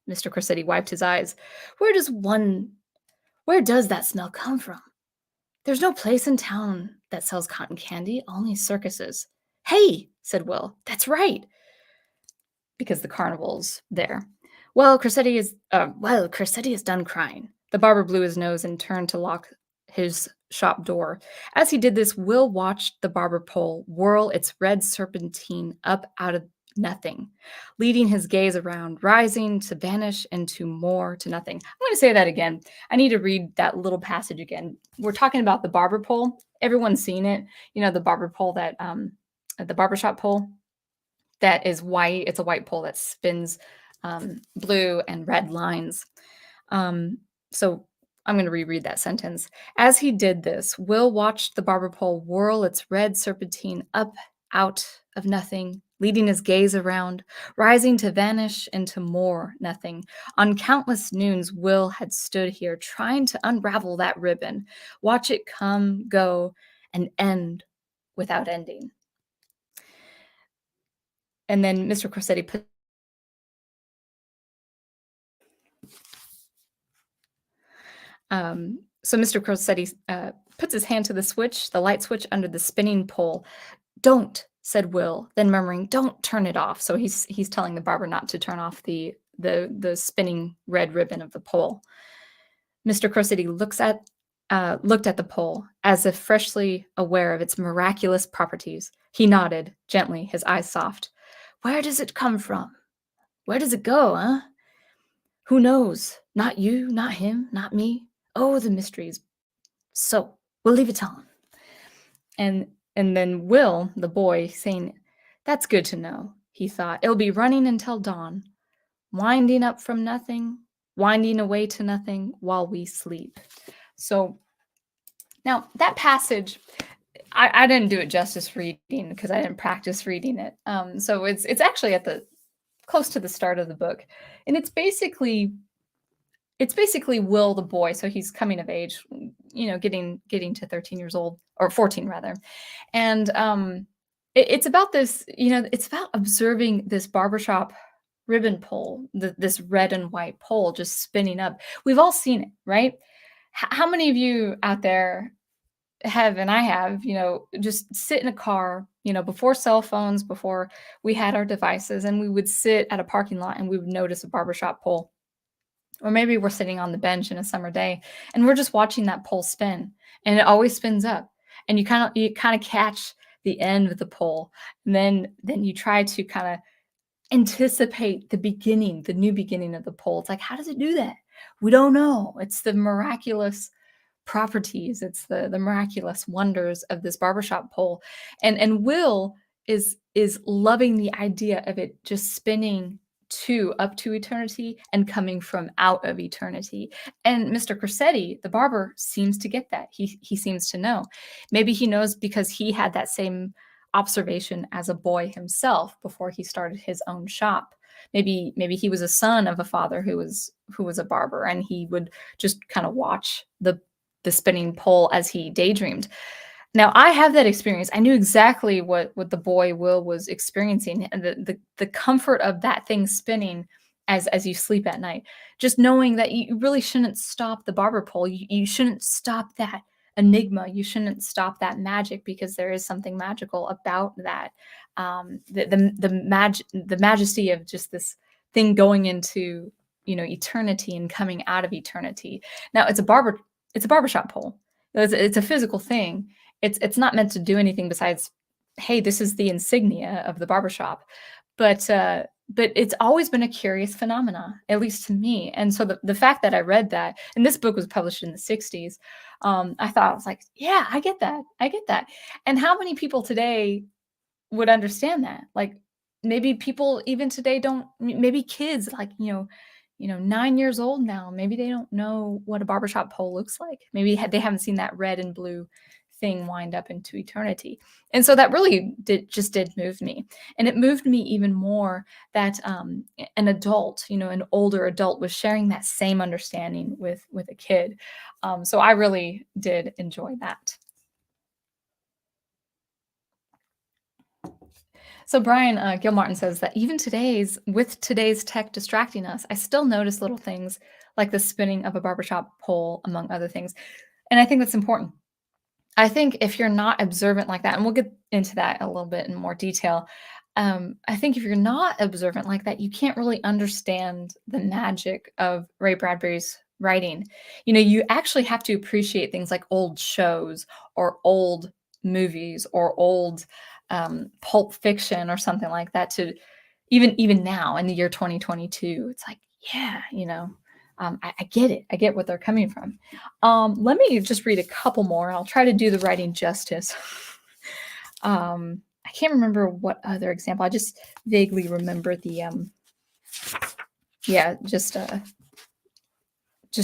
Mr. Cressetti wiped his eyes. Where does that smell come from? There's no place in town that sells cotton candy, only circuses. Hey, said Will, that's right. Because the carnival's there. Cressetti is done crying. The barber blew his nose and turned to lock his shop door. As he did this, Will watched the barber pole whirl its red serpentine up out of nothing, leading his gaze around, rising to vanish into more to nothing. I'm going to say that again. I need to read that little passage again. We're talking about the barber pole. Everyone's seen it. The barber pole that, the barbershop pole that is white. It's a white pole that spins blue and red lines. So I'm going to reread that sentence. As he did this, Will watched the barber pole whirl its red serpentine up out of nothing, leading his gaze around, rising to vanish into more nothing. On countless noons, Will had stood here trying to unravel that ribbon, watch it come, go, and end without ending. And then Mr. Corsetti put so Mr. Corsetti puts his hand to the switch, the light switch under the spinning pole. "Don't," said Will, then murmuring, "Don't turn it off." So he's telling the barber not to turn off the spinning red ribbon of the pole. Mr. Corsetti looked at the pole, as if freshly aware of its miraculous properties. He nodded, gently, his eyes soft. "Where does it come from? Where does it go, huh? Who knows? Not you, not him, not me. Oh, the mysteries. So, we'll leave it on." And then Will, the boy, saying, "That's good to know," he thought. "It'll be running until dawn, winding up from nothing, winding away to nothing while we sleep." So now that passage, I didn't do it justice reading because I didn't practice reading it. So it's actually at the close to the start of the book, and it's basically Will the boy. So he's coming of age, getting to 13 years old, or 14 rather, and it's about this. It's about observing this barbershop ribbon pole, this red and white pole just spinning up. We've all seen it, right? How many of you out there have, and I have, just sit in a car, before cell phones, before we had our devices, and we would sit at a parking lot and we would notice a barbershop pole. Or maybe we're sitting on the bench in a summer day and we're just watching that pole spin, and it always spins up. And you kind of catch the end of the pole. And then you try to kind of anticipate the new beginning of the pole. It's like, how does it do that? We don't know. It's the miraculous properties. It's the miraculous wonders of this barbershop pole. And Will is loving the idea of it just spinning up to eternity and coming from out of eternity. And Mr. Corsetti, the barber, seems to get that. He seems to know. Maybe he knows because he had that same observation as a boy himself before he started his own shop. Maybe he was a son of a father who was a barber, and he would just kind of watch the spinning pole as he daydreamed. Now, I have that experience. I knew exactly what the boy Will was experiencing, and the comfort of that thing spinning as you sleep at night. Just knowing that you really shouldn't stop the barber pole. You shouldn't stop that enigma. You shouldn't stop that magic, because there is something magical about that. The majesty of just this thing going into eternity and coming out of eternity. Now, it's a barbershop pole. It's a physical thing. It's not meant to do anything besides, hey, this is the insignia of the barbershop. But it's always been a curious phenomena, at least to me. And so the fact that I read that, and this book was published in the 60s, I was like, yeah, I get that. I get that. And how many people today would understand that? Like, maybe people even today don't, maybe kids, like, 9 years old now, maybe they don't know what a barbershop pole looks like. Maybe they haven't seen that red and blue thing wind up into eternity. And so that really did move me. And it moved me even more that an adult, an older adult, was sharing that same understanding with a kid. So I really did enjoy that. So Brian Gilmartin says that even with today's tech distracting us, I still notice little things like the spinning of a barbershop pole, among other things. And I think that's important. I think if you're not observant like that, and we'll get into that a little bit in more detail, I think if you're not observant like that, you can't really understand the magic of Ray Bradbury's writing. You actually have to appreciate things like old shows or old movies or old Pulp Fiction or something like that, to even now in the year 2022. It's like, yeah, I get it. I get what they're coming from. Let me just read a couple more. I'll try to do the writing justice. I can't remember what other example. I just vaguely remember just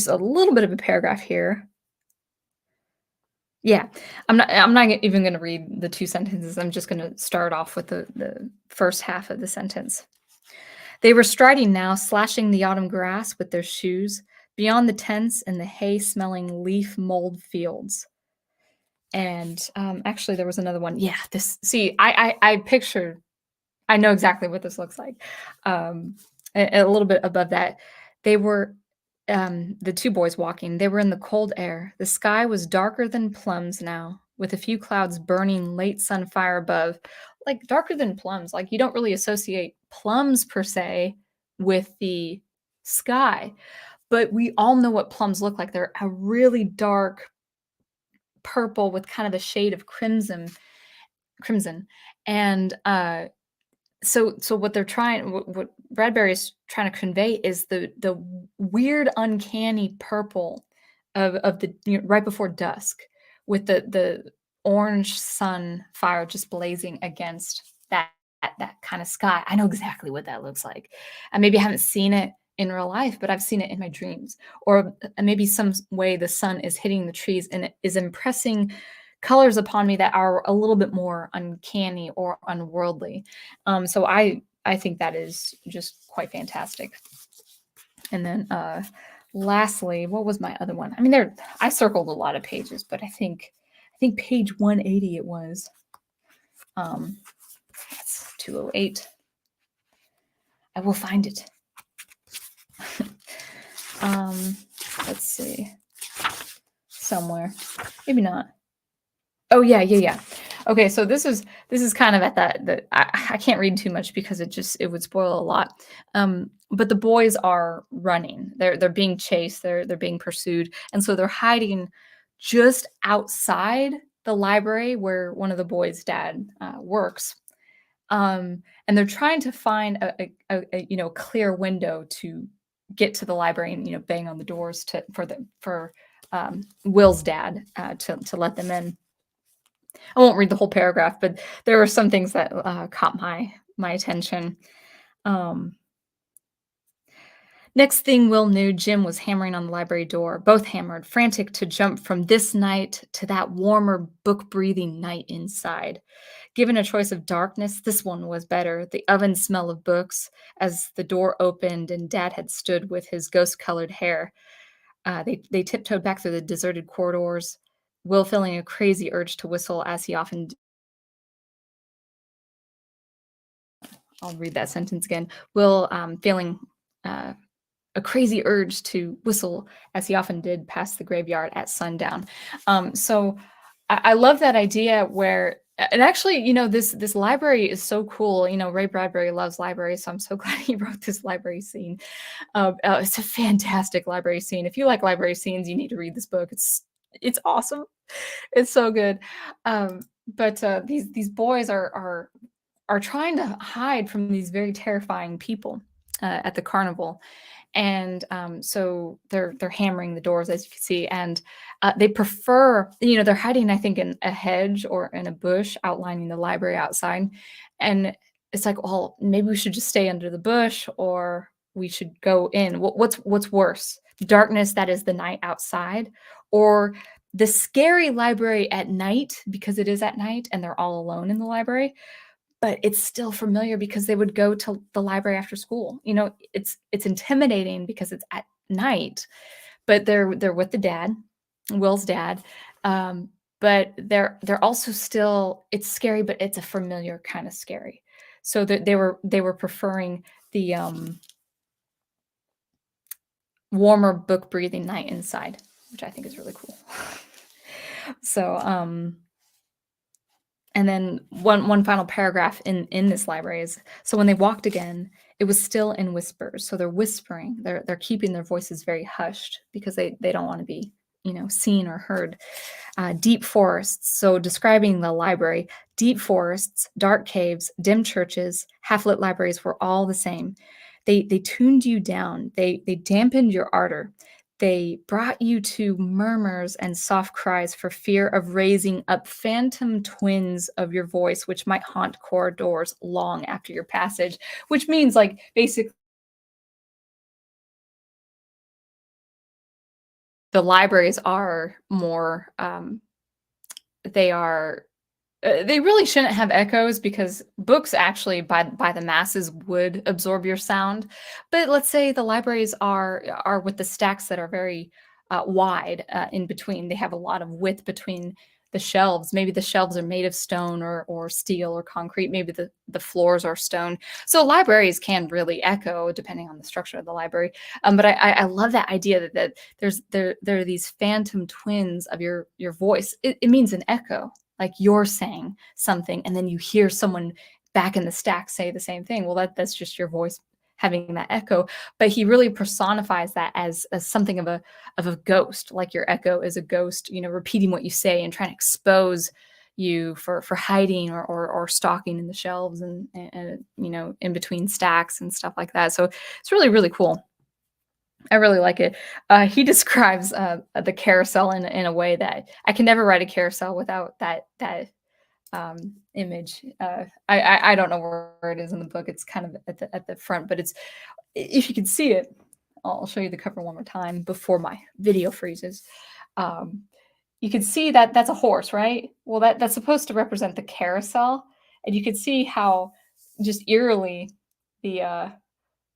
a little bit of a paragraph here. Yeah, I'm not even gonna read the 2 sentences, I'm just gonna start off with the first half of the sentence. They were striding now, slashing the autumn grass with their shoes, beyond the tents and the hay-smelling leaf mold fields. And, actually, there was another one. Yeah, this see, I pictured I know exactly what this looks like. Um, a little bit above that, they were, the 2 boys walking, they were in the cold air. The sky was darker than plums now, with a few clouds burning late sun fire above. Like, darker than plums, like, you don't really associate plums per se with the sky, but we all know what plums look like. They're a really dark purple with kind of a shade of crimson, and, so what they're trying what Bradbury is trying to convey is the weird, uncanny purple of the right before dusk with the orange sun fire just blazing against that kind of sky. I know exactly what that looks like. And maybe I haven't seen it in real life, but I've seen it in my dreams. Or maybe some way the sun is hitting the trees and it is impressing colors upon me that are a little bit more uncanny or unworldly. So I think that is just quite fantastic. And then lastly, what was my other one? I mean, I circled a lot of pages, but I think page 180 it was. That's 208. I will find it. um, let's see. Somewhere. Maybe not. Oh yeah, yeah, yeah. Okay, so this is kind of at I can't read too much because it would spoil a lot. But the boys are running. They're being chased. They're being pursued, and so they're hiding just outside the library where one of the boys' dad works. And they're trying to find a clear window to get to the library and bang on the doors for Will's dad to let them in. I won't read the whole paragraph, but there were some things that caught my attention. Um, Next thing Will knew, Jim was hammering on the library door, both hammered, frantic to jump from this night to that warmer, book breathing night inside. Given a choice of darkness, this one was better, the oven smell of books, as the door opened and Dad had stood with his ghost colored hair. They tiptoed back through the deserted corridors, Will feeling a crazy urge to whistle as he often I'll read that sentence again. Will feeling uh, a crazy urge to whistle as he often did past the graveyard at sundown. So I love that idea where and actually, this library is so cool. Ray Bradbury loves libraries, so I'm so glad he wrote this library scene. It's a fantastic library scene. If you like library scenes, you need to read this book. It's awesome. It's so good. But these boys are trying to hide from these very terrifying people at the carnival, and so they're hammering the doors, as you can see, and they prefer, they're hiding, I think, in a hedge or in a bush outlining the library outside, and it's like, well, maybe we should just stay under the bush, or we should go in. What's worse, darkness that is the night outside, or the scary library at night because it is at night and they're all alone in the library, but it's still familiar because they would go to the library after school. It's intimidating because it's at night, but they're with the dad, Will's dad. But they're also still it's scary, but it's a familiar kind of scary. So that they were preferring the warmer book breathing night inside, which I think is really cool. So and then one final paragraph in this library is, so when they walked again, it was still in whispers. So they're whispering. They're keeping their voices very hushed because they don't want to be, seen or heard. Deep forests. So describing the library, deep forests, dark caves, dim churches, half-lit libraries were all the same. They tuned you down. They dampened your ardor. They brought you to murmurs and soft cries for fear of raising up phantom twins of your voice, which might haunt corridors long after your passage, which means, like, basically the libraries are more they are they really shouldn't have echoes because books actually by the masses would absorb your sound. But let's say the libraries are with the stacks that are very wide in between. They have a lot of width between the shelves. Maybe the shelves are made of stone or steel or concrete. Maybe the floors are stone. So libraries can really echo depending on the structure of the library. But I love that idea that there are these phantom twins of your voice. It means an echo, like you're saying something and then you hear someone back in the stack say the same thing. Well, that's just your voice having that echo. But he really personifies that as something of a ghost, like your echo is a ghost, repeating what you say and trying to expose you for hiding or stalking in the shelves and in between stacks and stuff like that. So it's really, really cool. I really like it. He describes the carousel in a way that I can never write a carousel without that image. I don't know where it is in the book. It's kind of at the front, but it's if you can see it, I'll show you the cover one more time before my video freezes. Um, you can see that that's a horse, right? Well, that's supposed to represent the carousel, and you can see how just eerily the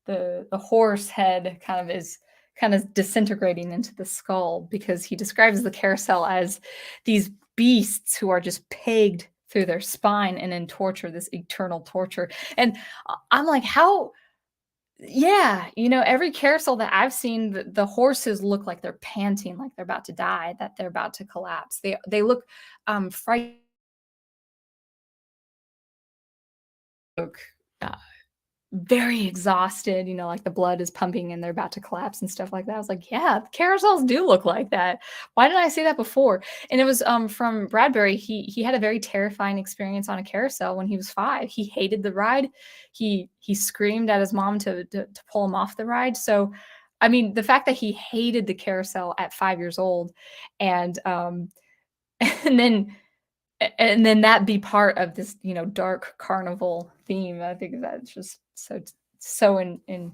the horse head is kind of disintegrating into the skull because he describes the carousel as these beasts who are just pegged through their spine and in torture, this eternal torture. And I'm like, how? Yeah, every carousel that I've seen, the horses look like they're panting, like they're about to die, that they're about to collapse. They look frightened. Uh, Very exhausted, like the blood is pumping and they're about to collapse and stuff like that. I was like, yeah, carousels do look like that. Why didn't I see that before? And it was from Bradbury. He had a very terrifying experience on a carousel when he was 5. He hated the ride. He screamed at his mom to pull him off the ride. So I mean, the fact that he hated the carousel at 5 years old and and then and then that be part of this, dark carnival theme. I think that's just so in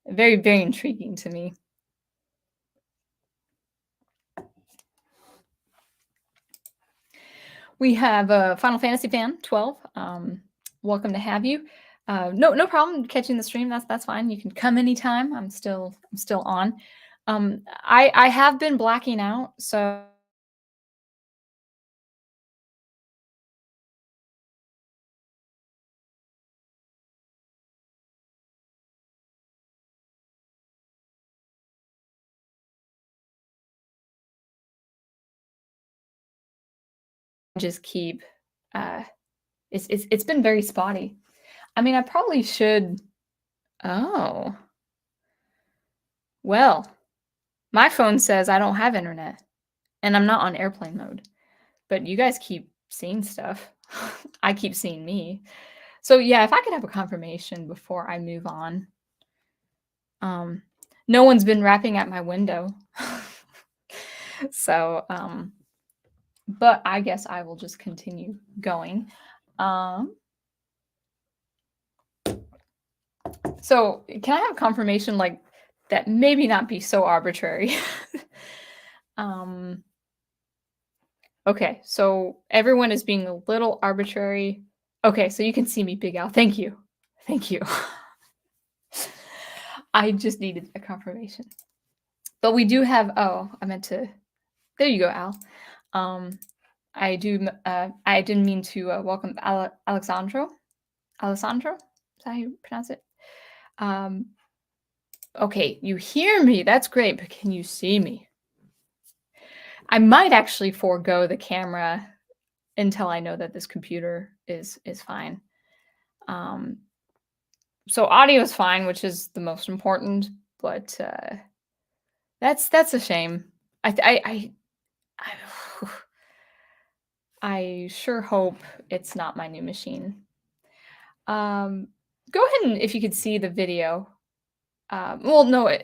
very, very intriguing to me. We have a Final Fantasy fan, 12. Welcome to have you. No problem catching the stream. That's fine. You can come anytime. I'm still on. I have been blacking out, so just keep uh it's been very spotty. I mean, I probably should. Oh, well, my phone says I don't have internet and I'm not on airplane mode, but you guys keep seeing stuff. I keep seeing me. So yeah, if I could have a confirmation before I move on. No one's been rapping at my window. So, but I guess I will just continue going. Um, so can I have confirmation like that maybe not be so arbitrary? um, okay, so everyone is being a little arbitrary. Okay, so you can see me, Big Al. Thank you. Thank you. I just needed a confirmation. But we do have, oh, I meant to, there you go, Al. I didn't mean to welcome Alexandro. Alessandro? Is that how you pronounce it? Okay, you hear me. That's great, but can you see me? I might actually forego the camera until I know that this computer is fine. So audio is fine, which is the most important, but that's a shame. I I sure hope it's not my new machine. Go ahead and if you could see the video. Well, no.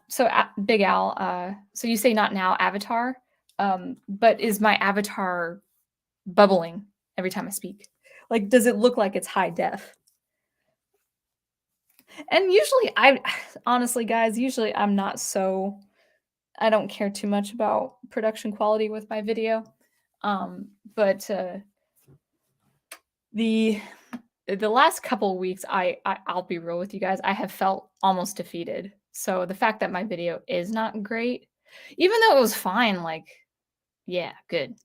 So Big Al. So you say not now, Avatar. But is my avatar bubbling every time I speak? Like, does it look like it's high def? And usually, honestly, guys, usually I'm not so. I don't care too much about production quality with my video. But the the last couple of weeks, I'll be real with you guys, I have felt almost defeated. So the fact that my video is not great, even though it was fine, like, yeah, good.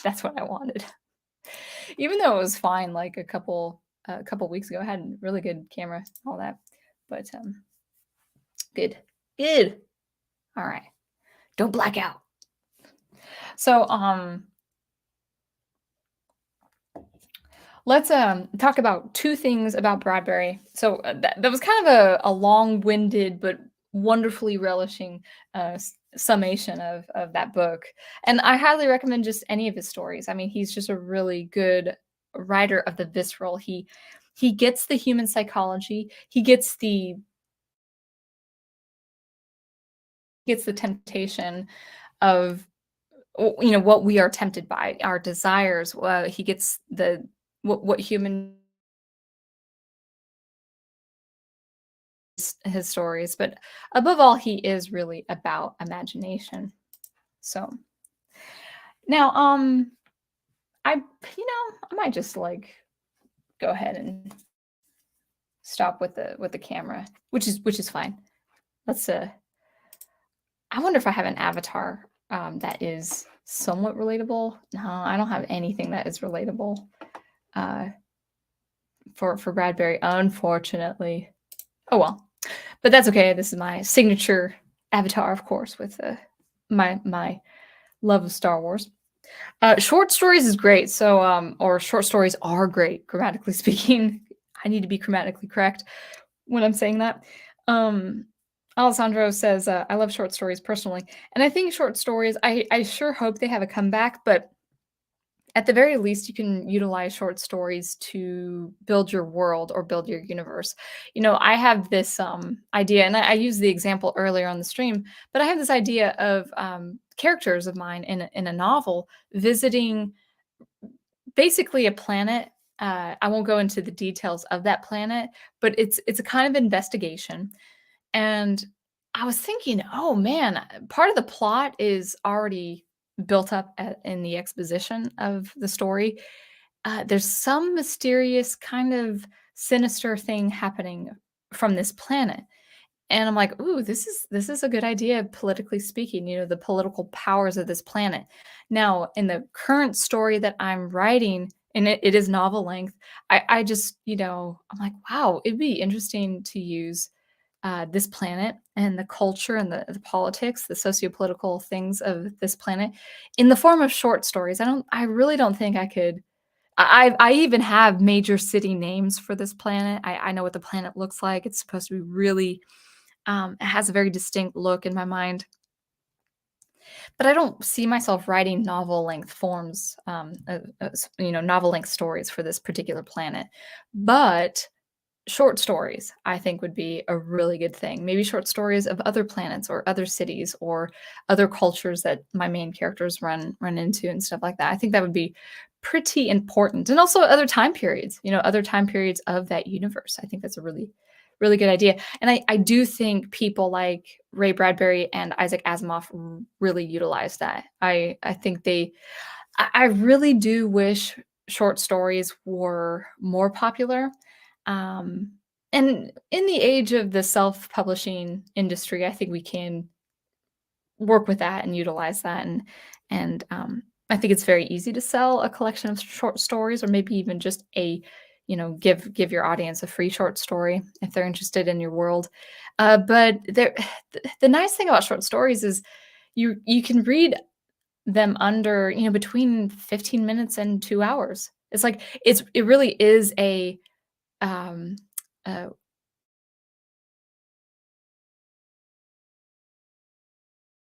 That's what I wanted. Even though it was fine, like a couple weeks ago, I had a really good camera, all that. But good, good. All right, don't black out. So let's talk about two things about Bradbury. So that was kind of a long-winded but wonderfully relishing summation of that book. And I highly recommend just any of his stories. I mean, he's just a really good writer of the visceral. He gets the human psychology. He gets the temptation of what we are tempted by, our desires. He gets the what human his stories, but above all, he is really about imagination. So now, I might just like go ahead and stop with the camera, which is fine. Let's I wonder if I have an avatar that is somewhat relatable. No, I don't have anything that is relatable uh, for Bradbury, unfortunately. Oh well, but that's okay. This is my signature avatar, of course, with my love of Star Wars. Short stories is great. So, or short stories are great, grammatically speaking. I need to be grammatically correct when I'm saying that. Um, Alessandro says, I love short stories personally. And I think short stories, I sure hope they have a comeback, but at the very least, you can utilize short stories to build your world or build your universe. I have this idea, and I used the example earlier on the stream, but I have this idea of characters of mine in a novel visiting basically a planet. I won't go into the details of that planet, but it's a kind of investigation. And I was thinking, oh man, part of the plot is already built up in the exposition of the story. There's some mysterious kind of sinister thing happening from this planet. And I'm like, ooh, this is a good idea, politically speaking, the political powers of this planet. Now, in the current story that I'm writing, and it is novel length, I just, I'm like, wow, it'd be interesting to use this planet and the culture and the politics, the sociopolitical things of this planet in the form of short stories. I really don't think I could. I even have major city names for this planet. I know what the planet looks like. It's supposed to be really, it has a very distinct look in my mind. But I don't see myself writing novel length forms, novel length stories for this particular planet. But short stories, I think, would be a really good thing. Maybe short stories of other planets or other cities or other cultures that my main characters run into and stuff like that. I think that would be pretty important. And also other time periods, other time periods of that universe. I think that's a really, really good idea. And I do think people like Ray Bradbury and Isaac Asimov really utilize that. I think I really do wish short stories were more popular. Um, and in the age of the self-publishing industry, I think we can work with that and utilize that. And I think it's very easy to sell a collection of short stories, or maybe even just give your audience a free short story if they're interested in your world. But the nice thing about short stories is you can read them under, between 15 minutes and 2 hours. It's like it really is um, uh,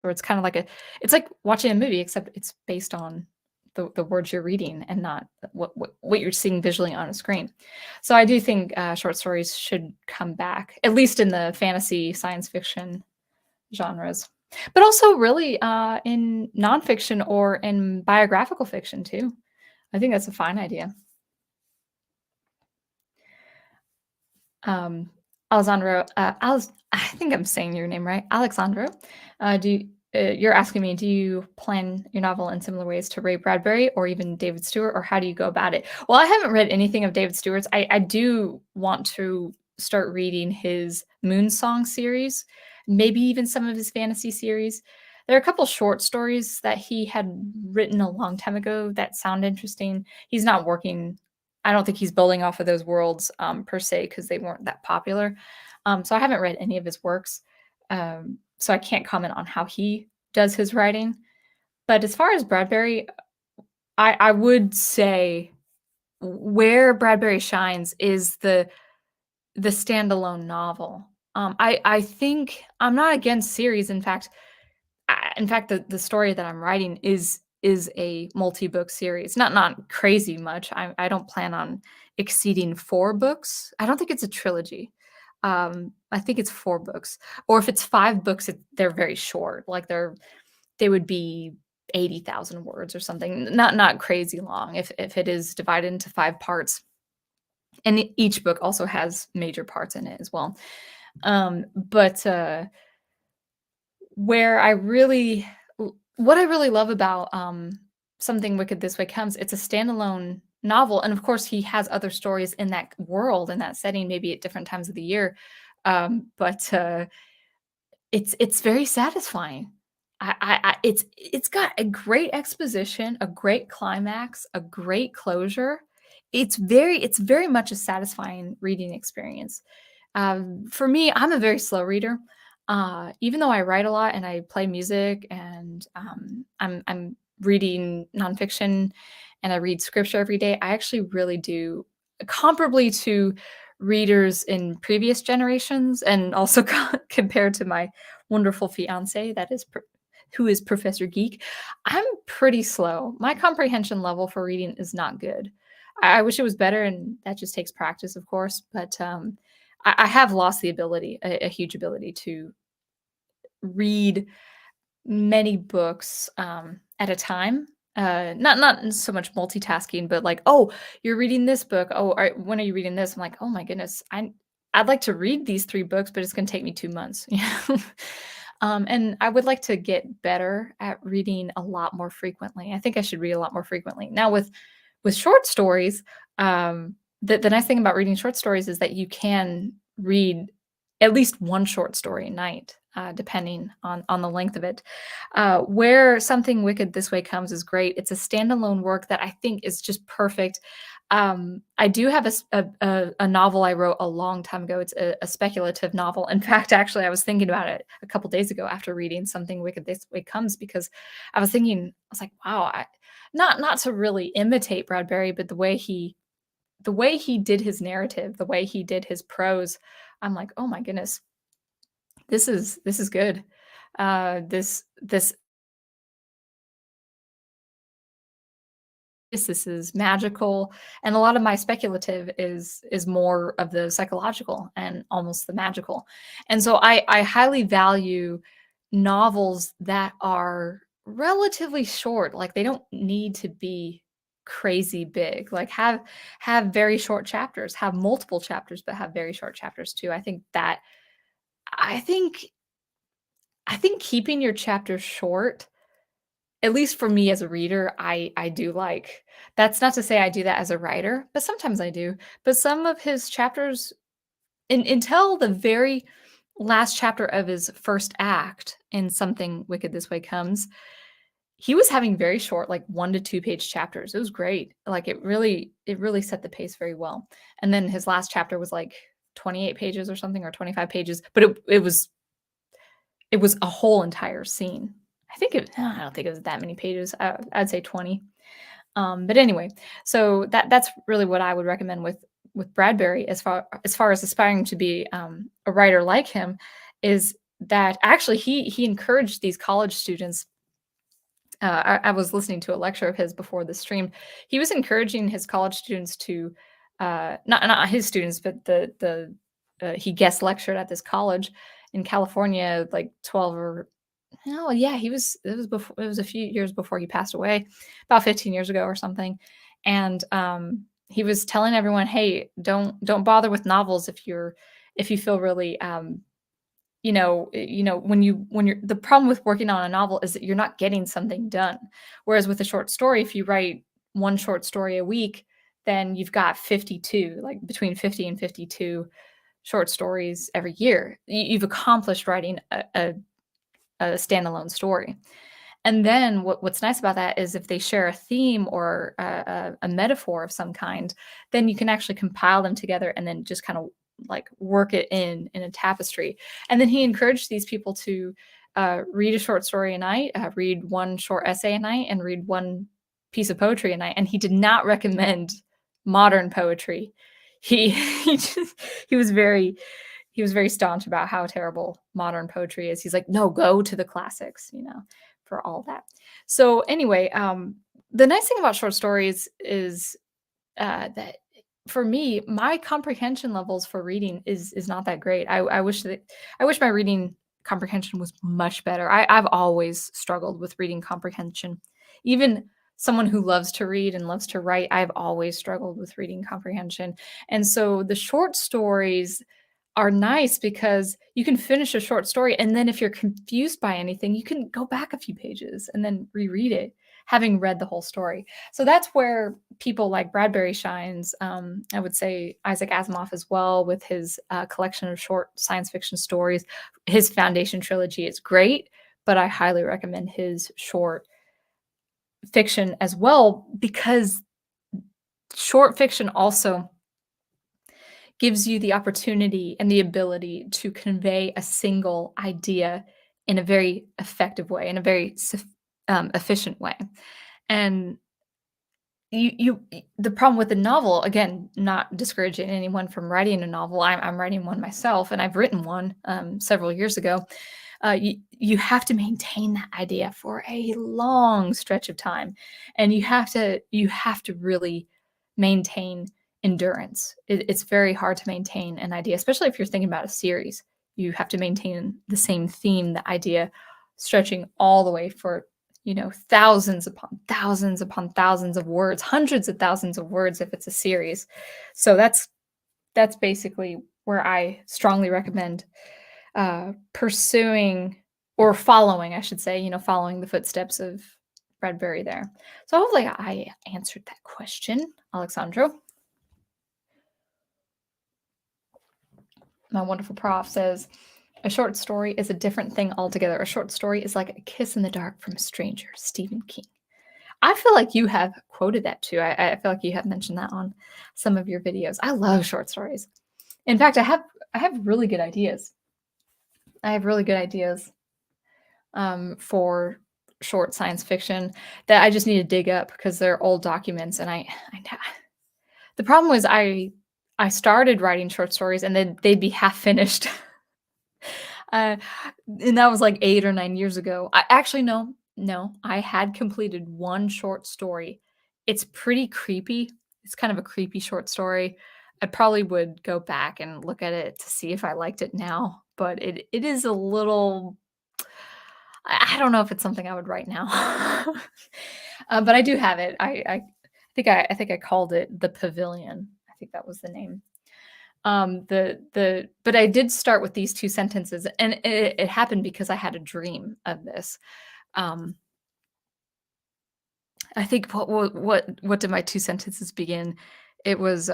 or it's kind of like it's like watching a movie, except it's based on the words you're reading and not what you're seeing visually on a screen. So I do think short stories should come back, at least in the fantasy science fiction genres, but also really in nonfiction or in biographical fiction too. I think that's a fine idea. Um, Alessandro, I think I'm saying your name right. Alexandro, do you, you're asking me, do you plan your novel in similar ways to Ray Bradbury or even David Stewart, or how do you go about it? Well, I haven't read anything of David Stewart's. I do want to start reading his Moon Song series, maybe even some of his fantasy series. There are a couple short stories that he had written a long time ago that sound interesting. He's not working, I don't think he's building off of those worlds per se, because they weren't that popular. So I haven't read any of his works. So I can't comment on how he does his writing. But as far as Bradbury, I would say where Bradbury shines is the standalone novel. I think I'm not against series. In fact, the story that I'm writing is a multi-book series. Not crazy much. I don't plan on exceeding 4 books. I don't think it's a trilogy. I think it's 4 books. Or if it's 5 books, they're very short. Like they would be 80,000 words or something. Not crazy long if it is divided into 5 parts. And each book also has major parts in it as well. But where I really what I really love about, Something Wicked This Way Comes, it's a standalone novel, and of course, he has other stories in that world, in that setting, maybe at different times of the year, but, it's very satisfying. It's got a great exposition, a great climax, a great closure. It's very much a satisfying reading experience. For me, I'm a very slow reader. Even though I write a lot and I play music and I'm reading nonfiction and I read scripture every day, I actually really do comparably to readers in previous generations and also compared to my wonderful fiance who is Professor Geek. I'm pretty slow. My comprehension level for reading is not good. I wish it was better, and that just takes practice, of course. But I have lost the ability, a huge ability to read many books at a time. Not so much multitasking, but like, oh, you're reading this book. Oh, when are you reading this? I'm like, oh my goodness, I'd like to read these 3 books, but it's going to take me 2 months. And I would like to get better at reading a lot more frequently. I think I should read a lot more frequently. Now with short stories, the nice thing about reading short stories is that you can read at least one short story a night, depending on the length of it. Where Something Wicked This Way Comes is great. It's a standalone work that I think is just perfect. I do have a novel I wrote a long time ago. It's a speculative novel. In fact, actually, I was thinking about it a couple days ago after reading Something Wicked This Way Comes, because I was like, wow, not to really imitate Bradbury, but the way he did his narrative, the way he did his prose, I'm like, oh my goodness, this is good. This is magical, and a lot of my speculative is more of the psychological and almost the magical. And so I highly value novels that are relatively short. Like, they don't need to be crazy big. Like, have very short chapters, have multiple chapters, but have very short chapters too. I think I think keeping your chapters short, at least for me as a reader, I do like. That's not to say I do that as a writer, but sometimes I do. But some of his chapters, until the very last chapter of his first act in Something Wicked This Way Comes, he was having very short, like 1 to 2 page chapters. It was great. Like, it really set the pace very well. And then his last chapter was like 28 pages or something, or 25 pages, but it was a whole entire scene. I don't think it was that many pages. I'd say 20. But anyway, so that's really what I would recommend with Bradbury, as far as aspiring to be a writer like him, is that actually he encouraged these college students. I was listening to a lecture of his before the stream. He was encouraging his college students to, not his students, but he guest lectured at this college in California, like 12 or oh yeah, it was a few years before he passed away, about 15 years ago or something. And he was telling everyone, hey, don't bother with novels if you feel really when you're the problem with working on a novel is that you're not getting something done. Whereas with a short story, if you write one short story a week, then you've got 52, like between 50 and 52 short stories every year. You've accomplished writing a standalone story. And then what's nice about that is if they share a theme or a metaphor of some kind, then you can actually compile them together and then just kind of like work it in a tapestry. And then he encouraged these people to read a short story a night, read one short essay a night, and read one piece of poetry a night. And he did not recommend modern poetry. He he was very he was very staunch about how terrible modern poetry is. He's like, no, go to the classics, for all that. So anyway, the nice thing about short stories is that for me, my comprehension levels for reading is not that great. I wish my reading comprehension was much better. I've always struggled with reading comprehension. Even someone who loves to read and loves to write, I've always struggled with reading comprehension. And so the short stories are nice because you can finish a short story, and then if you're confused by anything, you can go back a few pages and then reread it, having read the whole story. So that's where people like Bradbury shines. I would say Isaac Asimov as well, with his collection of short science fiction stories. His Foundation trilogy is great, but I highly recommend his short fiction as well, because short fiction also gives you the opportunity and the ability to convey a single idea in a very effective way, in a very efficient way. And the problem with the novel, again, not discouraging anyone from writing a novel. I'm writing one myself, and I've written one several years ago. You have to maintain that idea for a long stretch of time, and you have to really maintain endurance. It's very hard to maintain an idea, especially if you're thinking about a series. You have to maintain the same theme, the idea, stretching all the way for thousands upon thousands upon thousands of words, hundreds of thousands of words if it's a series. So that's basically where I strongly recommend pursuing, or following, I should say, following the footsteps of Bradbury there. So hopefully I answered that question, Alexandro. My wonderful prof says, a short story is a different thing altogether. A short story is like a kiss in the dark from a stranger, Stephen King. I feel like you have quoted that too. I feel like you have mentioned that on some of your videos. I love short stories. In fact, I have really good ideas. I have really good ideas for short science fiction that I just need to dig up because they're old documents. And the problem was I started writing short stories and then they'd be half finished. And that was like 8 or 9 years ago. I actually no, I had completed one short story. It's pretty creepy. It's kind of a creepy short story. I probably would go back and look at it to see if I liked it now, but it is a little. I don't know if it's something I would write now, but I do have it. I think I called it The Pavilion. I think that was the name. But I did start with these 2 sentences, and it happened because I had a dream of this. Um, I think what did my 2 sentences begin? It was,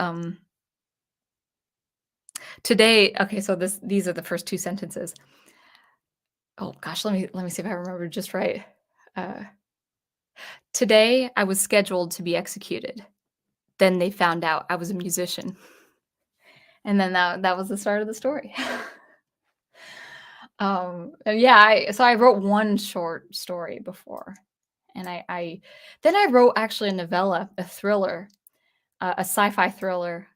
today. Okay, so these are the first 2 sentences. Oh gosh, let me see if I remember just right. Uh, Today I was scheduled to be executed. Then they found out I was a musician. And then that was the start of the story. Yeah, I wrote one short story before, and I then I wrote actually a novella, a thriller, a sci-fi thriller,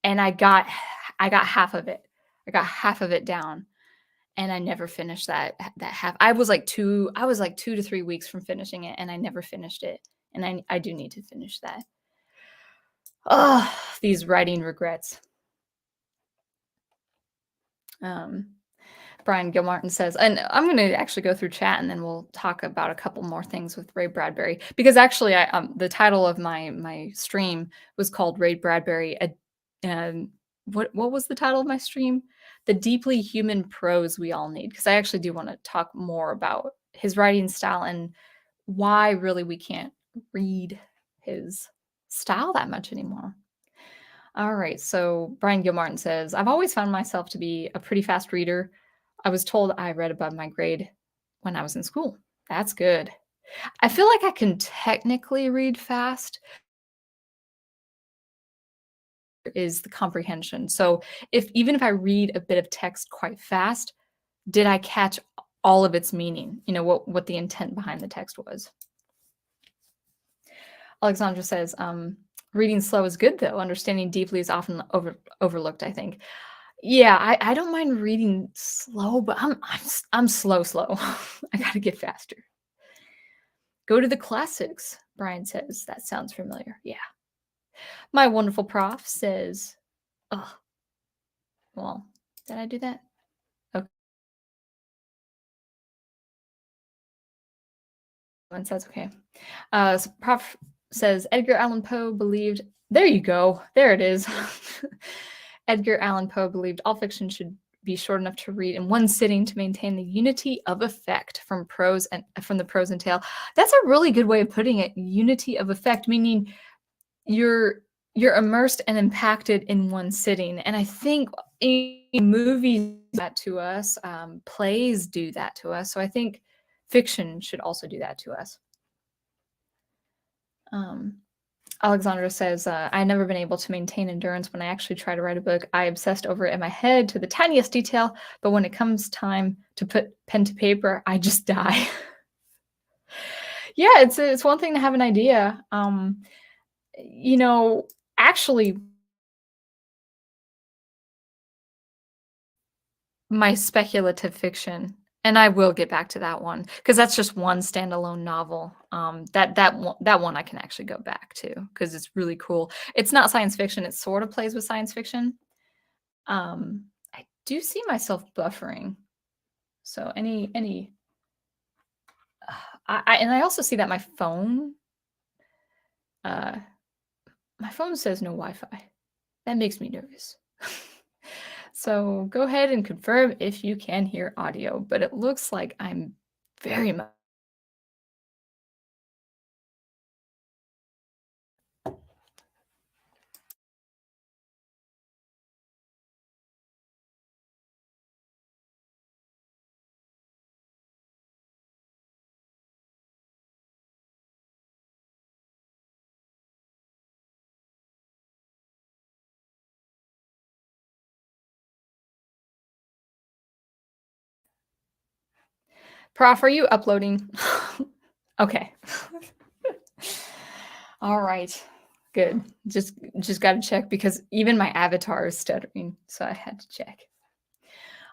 and I got half of it. I got half of it down, and I never finished that half. I was like 2 to 3 weeks from finishing it, and I never finished it. And I do need to finish that. Oh, these writing regrets. Brian Gilmartin says, and I'm going to actually go through chat and then we'll talk about a couple more things with Ray Bradbury, because actually the title of my stream was called Ray Bradbury. What was the title of my stream? the deeply human prose we all need, because I actually do want to talk more about his writing style and why really we can't read his style that much anymore. All right, so Brian Gilmartin says, I've always found myself to be a pretty fast reader. I was told I read above my grade when I was in school. That's good. I feel like I can technically read fast, is the comprehension. So if even if I read a bit of text quite fast, did I catch all of its meaning? You know, what the intent behind the text was. Alexandra says, reading slow is good though. Understanding deeply is often overlooked, I think. Yeah, I don't mind reading slow, but I'm slow. I gotta get faster. Go to the classics, Brian says. That sounds familiar. Yeah. My wonderful prof says, oh, well, did I do that? Okay. And says, okay. So prof says, Edgar Allan Poe believed, there you go. There it is. Edgar Allan Poe believed all fiction should be short enough to read in one sitting to maintain the unity of effect from the prose and tale. That's a really good way of putting it. Unity of effect, meaning you're immersed and impacted in one sitting. And I think movies do that to us, plays do that to us. So I think fiction should also do that to us. Alexandra says, I've never been able to maintain endurance when I actually try to write a book. I obsessed over it in my head to the tiniest detail, but when it comes time to put pen to paper, I just die. Yeah, it's one thing to have an idea. You know, actually, my speculative fiction, and I will get back to that one because that's just one standalone novel. That one I can actually go back to because it's really cool. It's not science fiction; it sort of plays with science fiction. I do see myself buffering. So and I also see that uh, my phone says no Wi-Fi. That makes me nervous. So go ahead and confirm if you can hear audio, but it looks like I'm very much. Prof, are you uploading? Okay. All right. Good. Just got to check because even my avatar is stuttering, so I had to check.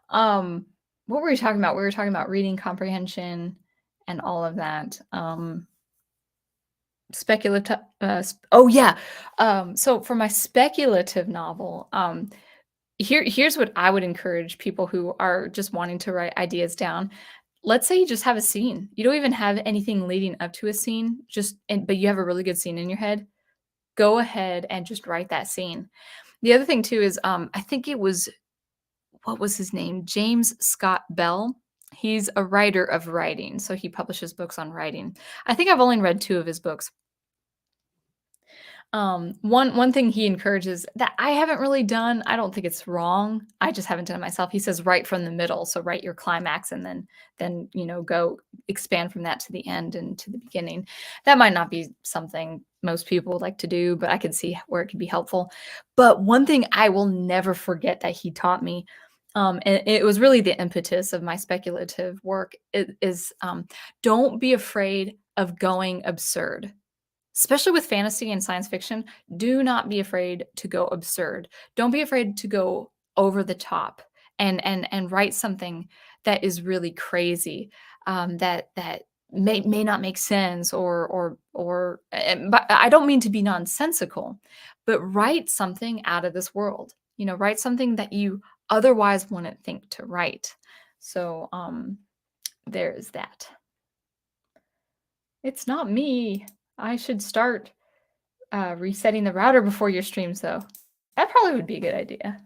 What were we talking about? We were talking about reading comprehension and all of that. Speculative. Oh yeah. So for my speculative novel, here's what I would encourage people who are just wanting to write ideas down. Let's say you just have a scene. You don't even have anything leading up to a scene, but you have a really good scene in your head. Go ahead and just write that scene. The other thing too is I think it was, what was his name? James Scott Bell. He's a writer of writing, so he publishes books on writing. I think I've only read 2 of his books. One thing he encourages that I haven't really done, I don't think it's wrong. I just haven't done it myself. He says write from the middle, so write your climax and then go expand from that to the end and to the beginning. That might not be something most people would like to do, but I can see where it could be helpful. But one thing I will never forget that he taught me, and it was really the impetus of my speculative work, is don't be afraid of going absurd. Especially with fantasy and science fiction, do not be afraid to go absurd. Don't be afraid to go over the top and write something that is really crazy, that may not make sense but I don't mean to be nonsensical, but write something out of this world. Write something that you otherwise wouldn't think to write. So there is that. It's not me. I should start resetting the router before your streams, though. That probably would be a good idea.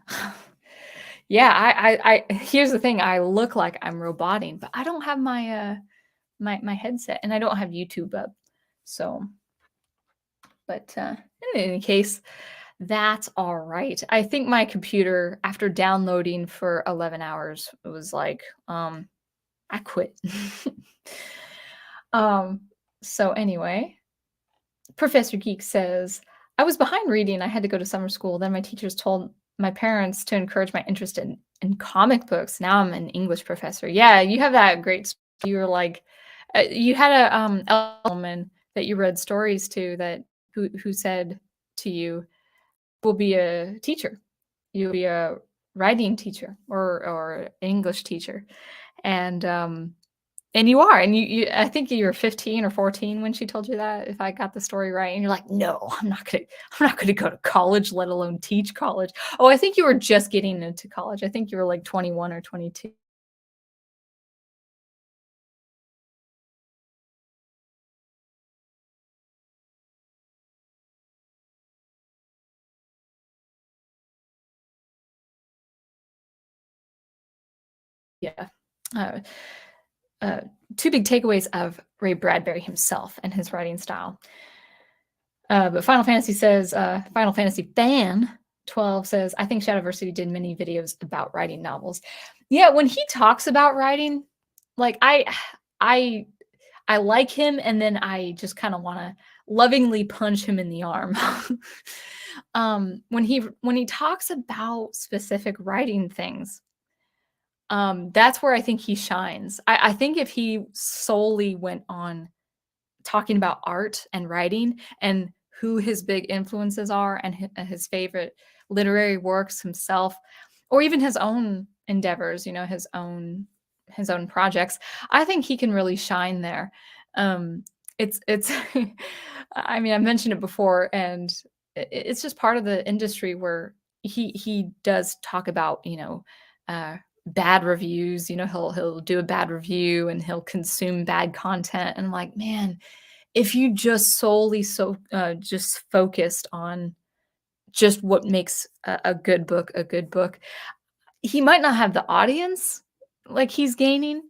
Yeah, I here's the thing, I look like I'm roboting, but I don't have my headset, and I don't have YouTube up. So, but, in any case, that's alright. I think my computer, after downloading for 11 hours, it was like, I quit. Um, so anyway, Professor Geek says, I was behind reading. I had to go to summer school. Then my teachers told my parents to encourage my interest in comic books. Now I'm an English professor. Yeah, you have that great. You were like, you had a woman that you read stories to that who said to you, "Will be a teacher. You'll be a writing teacher or English teacher," and and you are, and you I think you were 15 or 14 when she told you that, if I got the story right, and you're like, "No, I'm not gonna go to college, let alone teach college." Oh, I think you were just getting into college. I think you were, like, 21 or 22. Yeah. Uh, uh, 2 big takeaways of Ray Bradbury himself and his writing style. But Final Fantasy Fan 12 says, I think Shadowversity did many videos about writing novels. Yeah, when he talks about writing, like I I like him and then I just kind of want to lovingly punch him in the arm. When he talks about specific writing things, that's where I think he shines. I think if he solely went on talking about art and writing and who his big influences are and his favorite literary works himself, or even his own endeavors, you know, his own projects, I think he can really shine there. It's I mean, I mentioned it before, and it's just part of the industry where he does talk about, you know, bad reviews. You know, he'll do a bad review and he'll consume bad content, and I'm like, man, if you just solely just focused on just what makes a good book a good book, he might not have the audience like he's gaining,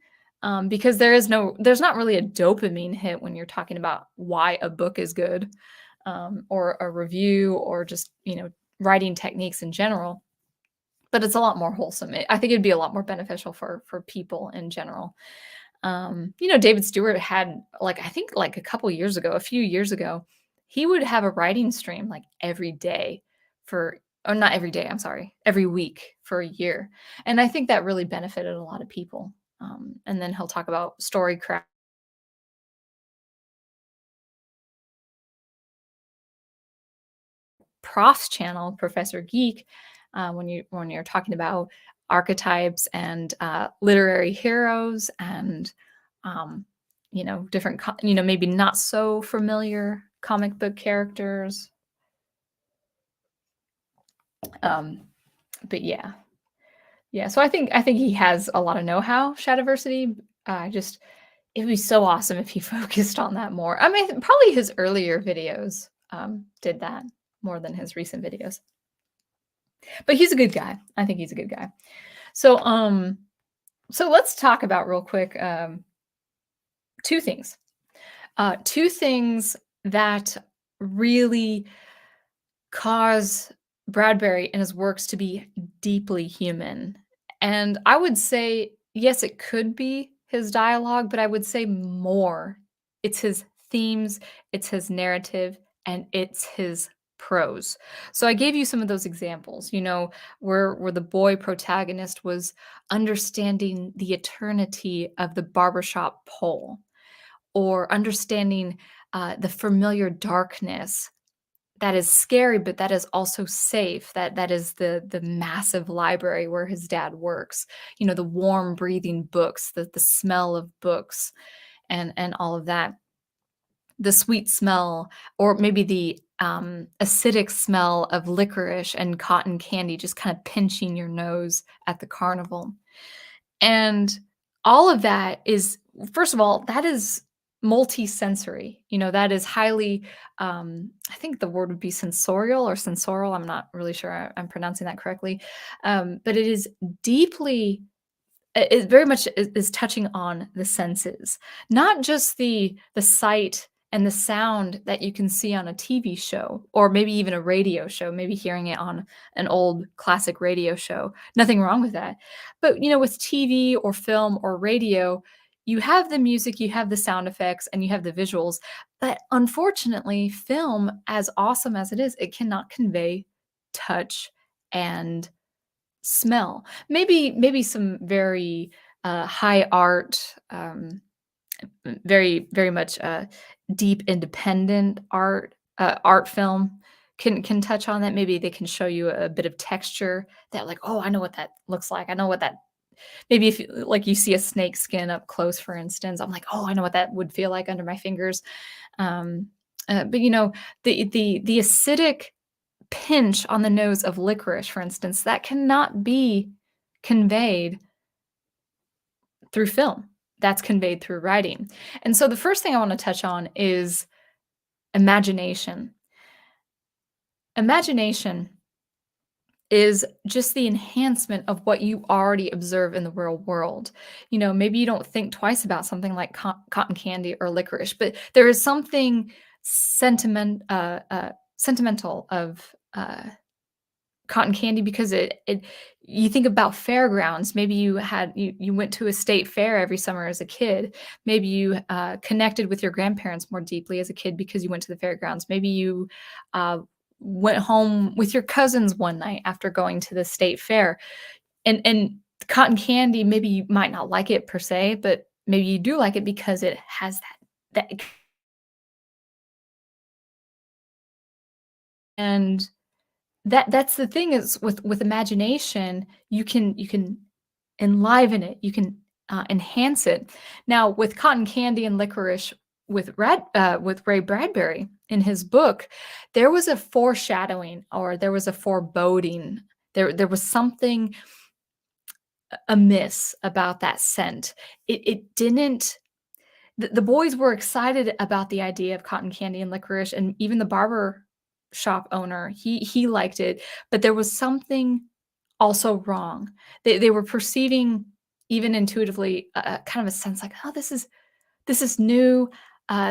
because there's not really a dopamine hit when you're talking about why a book is good, or a review or just, you know, writing techniques in general, but it's a lot more wholesome. I think it'd be a lot more beneficial for people in general. You know, David Stewart had, like, I think like a few years ago, he would have a writing stream like every day for, or not every day, I'm sorry, every week for a year. And I think that really benefited a lot of people. And then he'll talk about storycraft. Prof's channel, Professor Geek, when you're talking about archetypes and literary heroes and um, you know, you know, maybe not so familiar comic book characters. Um, but yeah, yeah. So I think he has a lot of know-how. Shadowversity. Just It'd be so awesome if he focused on that more. I mean, probably his earlier videos did that more than his recent videos. But he's a good guy. I think he's a good guy. So so let's talk about real quick, two things. Two things that really cause Bradbury and his works to be deeply human. And I would say, yes, it could be his dialogue, but I would say more. It's his themes, it's his narrative, and it's his prose. So I gave you some of those examples, you know, where the boy protagonist was understanding the eternity of the barbershop pole, or understanding the familiar darkness that is scary, but that is also safe. That is the massive library where his dad works. You know, the warm breathing books, the smell of books, and all of that. The sweet smell, or maybe the acidic smell of licorice and cotton candy, just kind of pinching your nose at the carnival. And all of that is, first of all, that is multi-sensory. That is highly, I think the word would be sensorial or sensorial. I'm not really sure I'm pronouncing that correctly. But it is deeply it very much is touching on the senses, not just the sight and the sound that you can see on a TV show or maybe even a radio show, maybe hearing it on an old classic radio show. Nothing wrong with that. But with TV or film or radio, you have the music, you have the sound effects, and you have the visuals. But unfortunately, film, as awesome as it is, it cannot convey touch and smell. Maybe some very, high art, very, very much, deep independent art film can touch on that. Maybe they can show you a bit of texture that like, "Oh, I know what that looks like. I know what that." Maybe if you see a snake skin up close, for instance, I'm like, "Oh, I know what that would feel like under my fingers." Um, but, the acidic pinch on the nose of licorice, for instance, that cannot be conveyed through film. That's conveyed through writing. And so the first thing I want to touch on is imagination. Imagination is just the enhancement of what you already observe in the real world. Maybe you don't think twice about something like cotton candy or licorice, but there is something sentimental of cotton candy because it you think about fairgrounds. Maybe you went to a state fair every summer as a kid. Maybe you connected with your grandparents more deeply as a kid because you went to the fairgrounds. Maybe you uh, went home with your cousins one night after going to the state fair. And cotton candy, maybe you might not like it per se, but maybe you do like it because it has that. And that's the thing is with imagination, you can enliven it, you can, enhance it. Now, with cotton candy and licorice, with Ray Bradbury, in his book, there was a foreshadowing or there was a foreboding. There was something amiss about that scent. It didn't the boys were excited about the idea of cotton candy and licorice, and even the barber shop owner, he liked it, but there was something also wrong. They were perceiving, even intuitively, kind of a sense like, "Oh, this is new,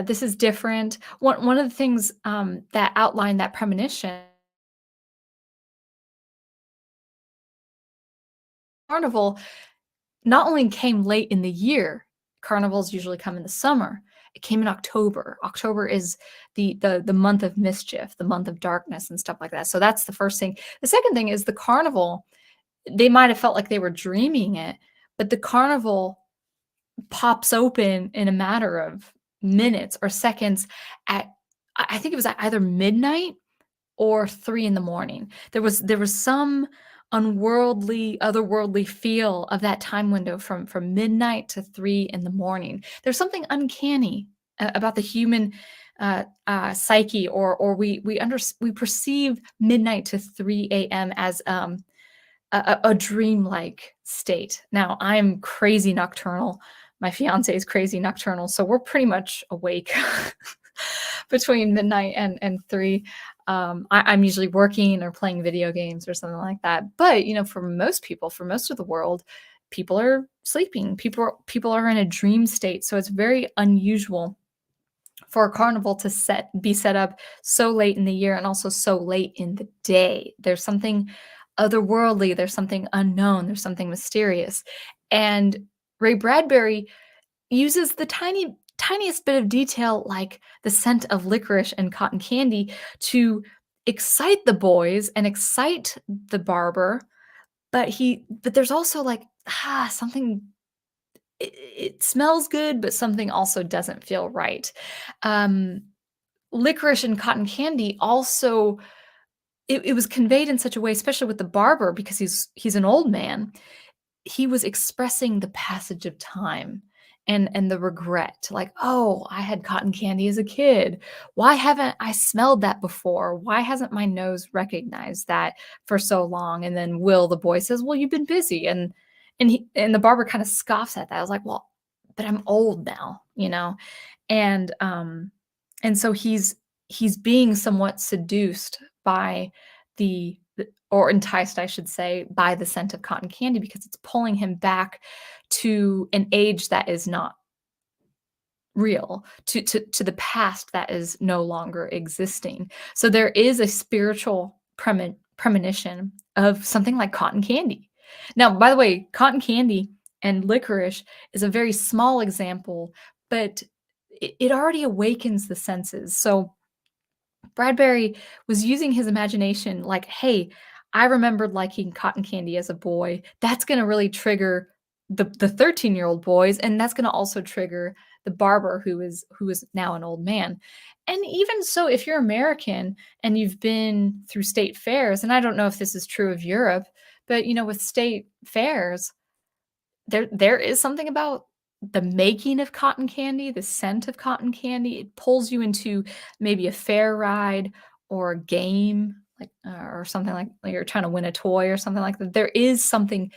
this is different." One of the things, that outlined that premonition, carnival not only came late in the year. Carnivals usually come in the summer. It came in October. October is the month of mischief, the month of darkness and stuff like that. So that's the first thing. The second thing is the carnival, they might have felt like they were dreaming it, but the carnival pops open in a matter of minutes or seconds at I think it was at either midnight or 3 in the morning. There was some otherworldly feel of that time window from midnight to 3 in the morning. There's something uncanny about the human, psyche, or we perceive midnight to 3 AM as, a dreamlike state. Now, I'm crazy nocturnal. My fiance is crazy nocturnal, so we're pretty much awake between midnight and 3. I'm usually working or playing video games or something like that. But for most people, for most of the world, people are sleeping. People are in a dream state. So it's very unusual for a carnival to be set up so late in the year and also so late in the day. There's something otherworldly, there's something unknown, there's something mysterious. And Ray Bradbury uses the tiniest bit of detail, like the scent of licorice and cotton candy, to excite the boys and excite the barber. But there's also like, something, it smells good, but something also doesn't feel right. Um, Licorice and cotton candy also, it was conveyed in such a way, especially with the barber, because he's an old man. He was expressing the passage of time and the regret, like, "Oh, I had cotton candy as a kid. Why haven't I smelled that before? Why hasn't my nose recognized that for so long?" And then Will, the boy, says, "Well, you've been busy." And the barber kind of scoffs at that. I was like, "Well, but I'm old now, you know?" And and so he's being somewhat seduced by or enticed, I should say, by the scent of cotton candy because it's pulling him back to an age that is not real, to the past that is no longer existing. So there is a spiritual premonition of something like cotton candy. Now, by the way, cotton candy and licorice is a very small example, but it already awakens the senses. So Bradbury was using his imagination like, "Hey, I remembered liking cotton candy as a boy. That's gonna really trigger the 13-year-old boys, and that's gonna also trigger the barber who is now an old man." And even so, if you're American and you've been through state fairs, and I don't know if this is true of Europe, but, with state fairs, there is something about the making of cotton candy, the scent of cotton candy. It pulls you into maybe a fair ride or a game, like, or something like you're trying to win a toy or something like that. There is something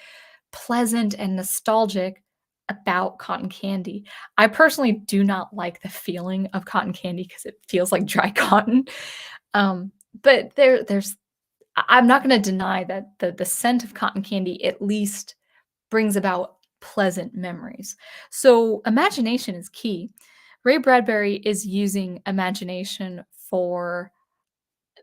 pleasant and nostalgic about cotton candy. I personally do not like the feeling of cotton candy because it feels like dry cotton. But I'm not gonna deny that the scent of cotton candy at least brings about pleasant memories. So imagination is key. Ray Bradbury is using imagination for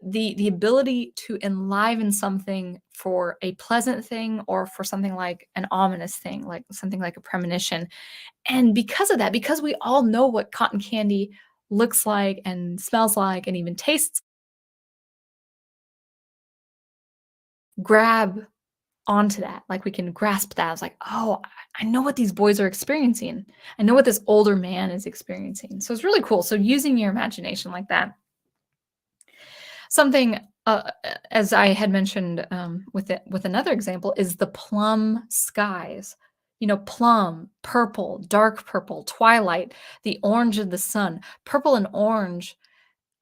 the ability to enliven something for a pleasant thing or for something like an ominous thing, like something like a premonition. And because of that, because we all know what cotton candy looks like and smells like and even tastes, grab onto that. Like we can grasp that. It's like, oh, I know what these boys are experiencing. I know what this older man is experiencing. So it's really cool. So using your imagination like that. Something, as I had mentioned with another example, is the plum skies. Plum, purple, dark purple, twilight, the orange of the sun. Purple and orange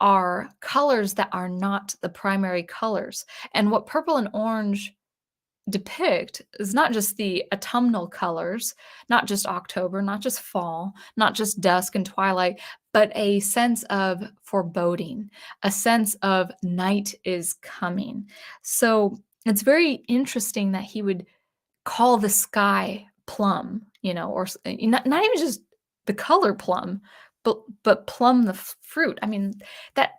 are colors that are not the primary colors. And what purple and orange depict is not just the autumnal colors, not just October, not just fall, not just dusk and twilight, but a sense of foreboding, a sense of night is coming. So it's very interesting that he would call the sky plum, not even just the color plum, but plum the fruit. I mean, that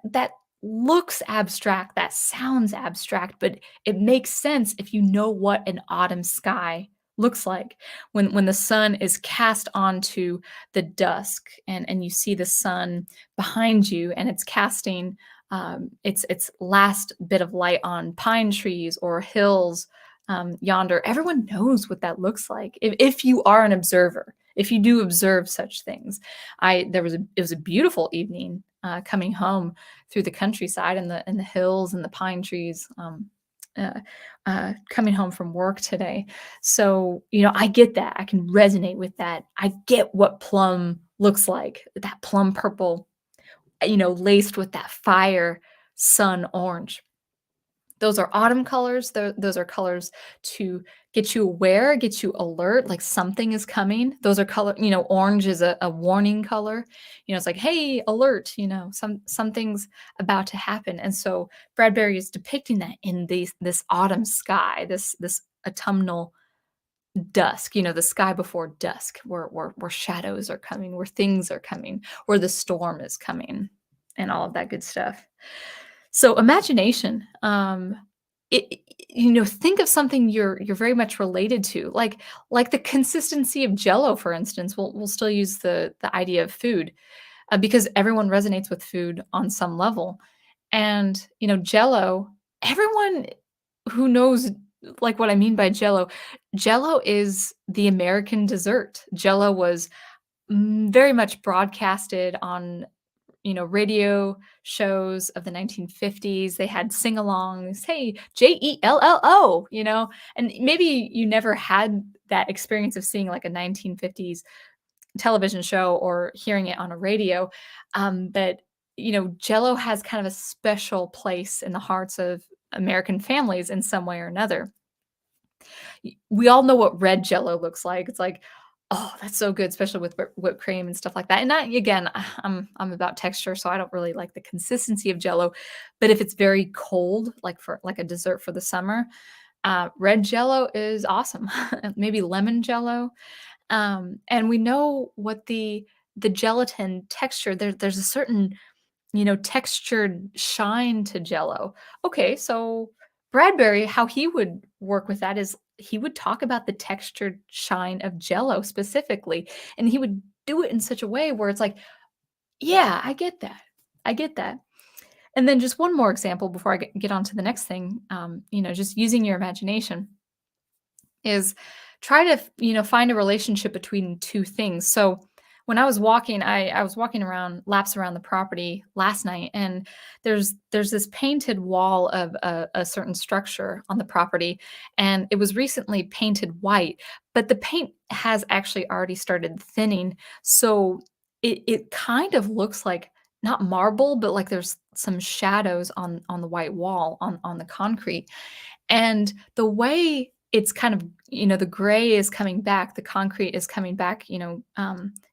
looks abstract, that sounds abstract, but it makes sense if you know what an autumn sky looks like when the sun is cast onto the dusk and you see the sun behind you and it's casting its last bit of light on pine trees or hills yonder. Everyone knows what that looks like if you are an observer. If you do observe such things, it was a beautiful evening coming home through the countryside and the hills and the pine trees. Uh, Coming home from work today, so I get that. I can resonate with that. I get what plum looks like. That plum purple, laced with that fire sun orange. Those are autumn colors. Those are colors to get you aware, get you alert, like something is coming. Those are orange is a warning color. It's like, hey, alert, something's about to happen. And so Bradbury is depicting that in this autumn sky, this autumnal dusk, the sky before dusk, where shadows are coming, where things are coming, where the storm is coming, and all of that good stuff. So imagination, think of something you're very much related to, like the consistency of Jello, for instance. We'll still use the idea of food because everyone resonates with food on some level, and Jello. Everyone who knows like what I mean by Jello, Jello is the American dessert. Jello was very much broadcasted on radio shows of the 1950s. They had sing-alongs, hey, Jello, and maybe you never had that experience of seeing like a 1950s television show or hearing it on a radio. But Jello has kind of a special place in the hearts of American families in some way or another. We all know what red Jello looks like. It's like Oh, that's so good, especially with whipped cream and stuff like that. And I again, I'm about texture, so I don't really like the consistency of Jello. But if it's very cold, like for like a dessert for the summer, red Jello is awesome. Maybe lemon Jello. And we know what the gelatin texture. There's a certain textured shine to Jello. Okay, so Bradbury, how he would work with that is he would talk about the textured shine of Jello specifically, and he would do it in such a way where it's like, yeah, I get that. I get that. And then just one more example before I get on to the next thing, just using your imagination is try to find a relationship between two things. So when I was walking, I was walking around laps around the property last night, and there's this painted wall of a certain structure on the property, and it was recently painted white, but the paint has actually already started thinning, so it kind of looks like not marble, but like there's some shadows on the white wall on the concrete, and the way it's kind of the gray is coming back, the concrete is coming back,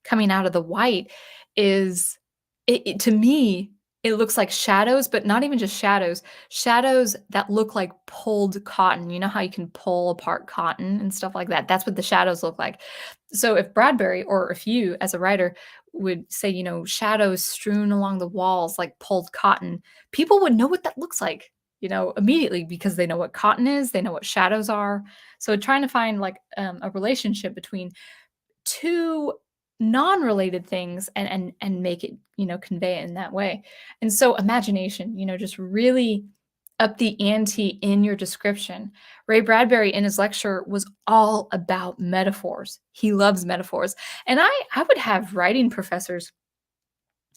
coming out of the white is to me, it looks like shadows, but not even just shadows, shadows that look like pulled cotton. You know how you can pull apart cotton and stuff like that? That's what the shadows look like. So if Bradbury or if you as a writer would say, shadows strewn along the walls like pulled cotton, people would know what that looks like, immediately because they know what cotton is, they know what shadows are. So trying to find like a relationship between two non-related things and make it, convey it in that way. And so imagination, just really up the ante in your description. Ray Bradbury in his lecture was all about metaphors. He loves metaphors. And I would have writing professors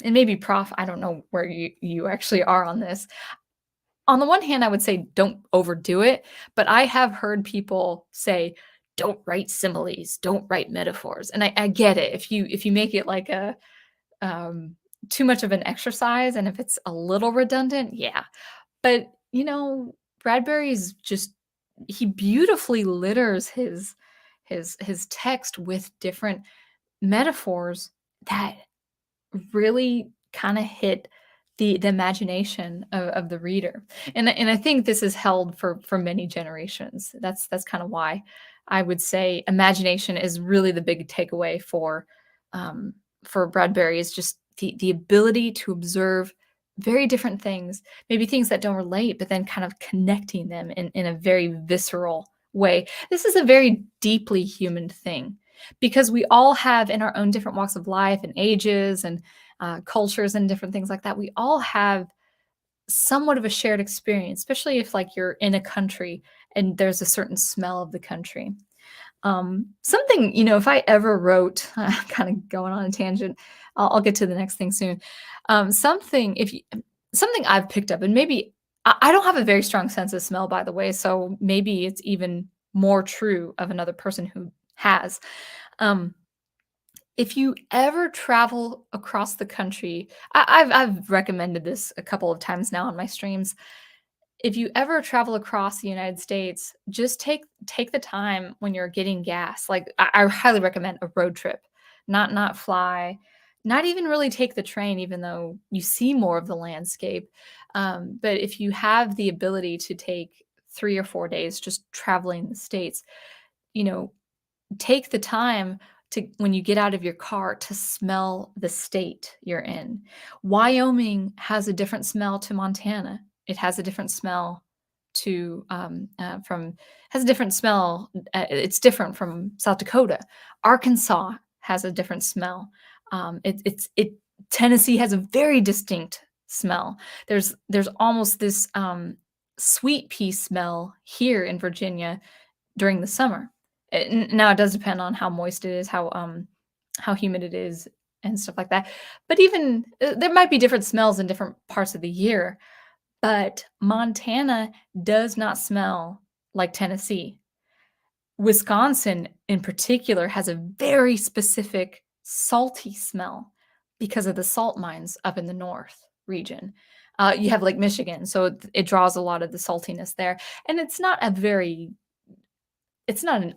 and maybe prof, I don't know where you actually are on this. On the one hand, I would say don't overdo it, but I have heard people say, "Don't write similes, don't write metaphors," and I get it. If you make it like a, um, too much of an exercise and if it's a little redundant, yeah. But, Bradbury's just he beautifully litters his text with different metaphors that really kinda hit the imagination of the reader, and I think this is held for many generations. That's kinda why I would say imagination is really the big takeaway for Bradbury is just the ability to observe very different things, maybe things that don't relate, but then kind of connecting them in a very visceral way. This is a very deeply human thing because we all have in our own different walks of life and ages and cultures and different things like that. We all have somewhat of a shared experience, especially if like you're in a country and there's a certain smell of the country. Something, if I ever wrote, kind of going on a tangent, I'll get to the next thing soon. Something I've picked up, and maybe I don't have a very strong sense of smell, by the way, so maybe it's even more true of another person who has. Um, if you ever travel across the country, I've recommended this a couple of times now on my streams. If you ever travel across the United States, just take the time when you're getting gas. Like I highly recommend a road trip, not fly, not even really take the train, even though you see more of the landscape. But if you have the ability to take 3 or 4 days just traveling the states, you know, take the time to when you get out of your car to smell the state you're in. Wyoming has a different smell to Montana. It has a different smell to from has a different smell. It's different from South Dakota. Arkansas has a different smell. It Tennessee has a very distinct smell. There's almost this sweet pea smell here in Virginia during the summer. Now it does depend on how moist it is, how humid it is, and stuff like that. But even there might be different smells in different parts of the year. But Montana does not smell like Tennessee. Wisconsin, in particular, has a very specific salty smell because of the salt mines up in the north region. You have Lake Michigan, so it draws a lot of the saltiness there, and it's not an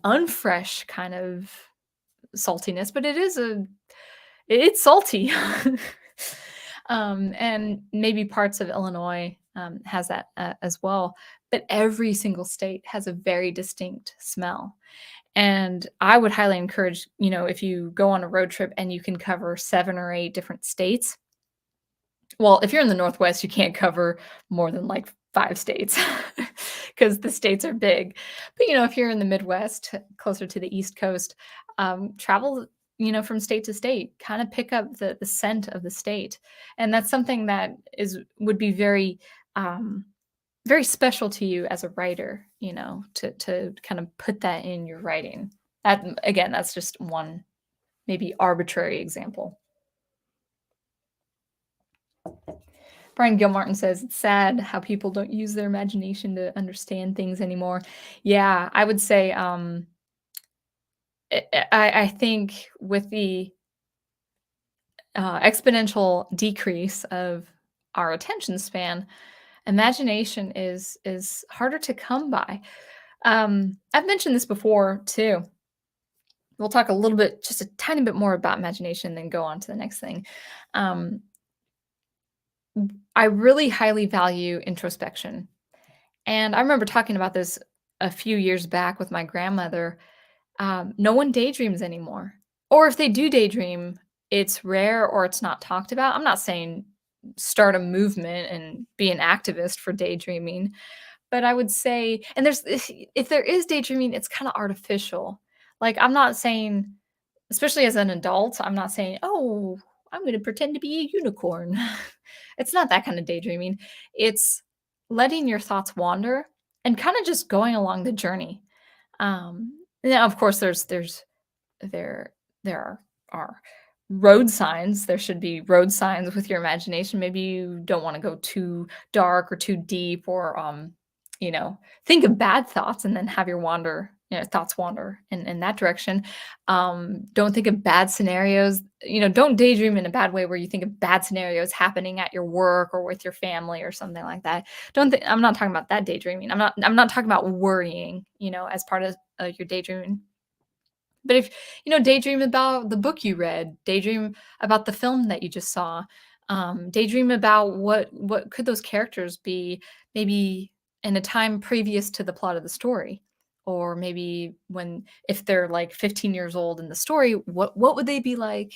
unfresh kind of saltiness, but it's salty. And maybe parts of Illinois has that as well. But every single state has a very distinct smell. And I would highly encourage, if you go on a road trip and you can cover 7 or 8 different states. Well, if you're in the Northwest, you can't cover more than like 5 states because the states are big. But, if you're in the Midwest, closer to the East Coast, travel, from state to state, kind of pick up the scent of the state. And that's something that would be very, very special to you as a writer, to kind of put that in your writing. That, again, that's just one maybe arbitrary example. Brian Gilmartin says it's sad how people don't use their imagination to understand things anymore. Yeah, I would say I think with the exponential decrease of our attention span, imagination is harder to come by. I've mentioned this before too. We'll talk a little bit, just a tiny bit more about imagination, then go on to the next thing. I really highly value introspection. And I remember talking about this a few years back with my grandmother. No one daydreams anymore. Or if they do daydream, it's rare or it's not talked about. I'm not saying start a movement and be an activist for daydreaming, but I would say, and if there is daydreaming, it's kind of artificial. Like, I'm not saying, especially as an adult, I'm not saying, "Oh, I'm gonna pretend to be a unicorn." It's not that kind of daydreaming. It's letting your thoughts wander and kinda just going along the journey. Now, of course, there are road signs. There should be road signs with your imagination. Maybe you don't wanna go too dark or too deep or, think of bad thoughts and then have your thoughts wander in that direction. Don't think of bad scenarios. Don't daydream in a bad way where you think of bad scenarios happening at your work or with your family or something like that. I'm not talking about that daydreaming. I'm not talking about worrying, as part of your daydreaming. But if, daydream about the book you read, daydream about the film that you just saw, daydream about what could those characters be, maybe in a time previous to the plot of the story, or maybe if they're like 15 years old in the story, what would they be like,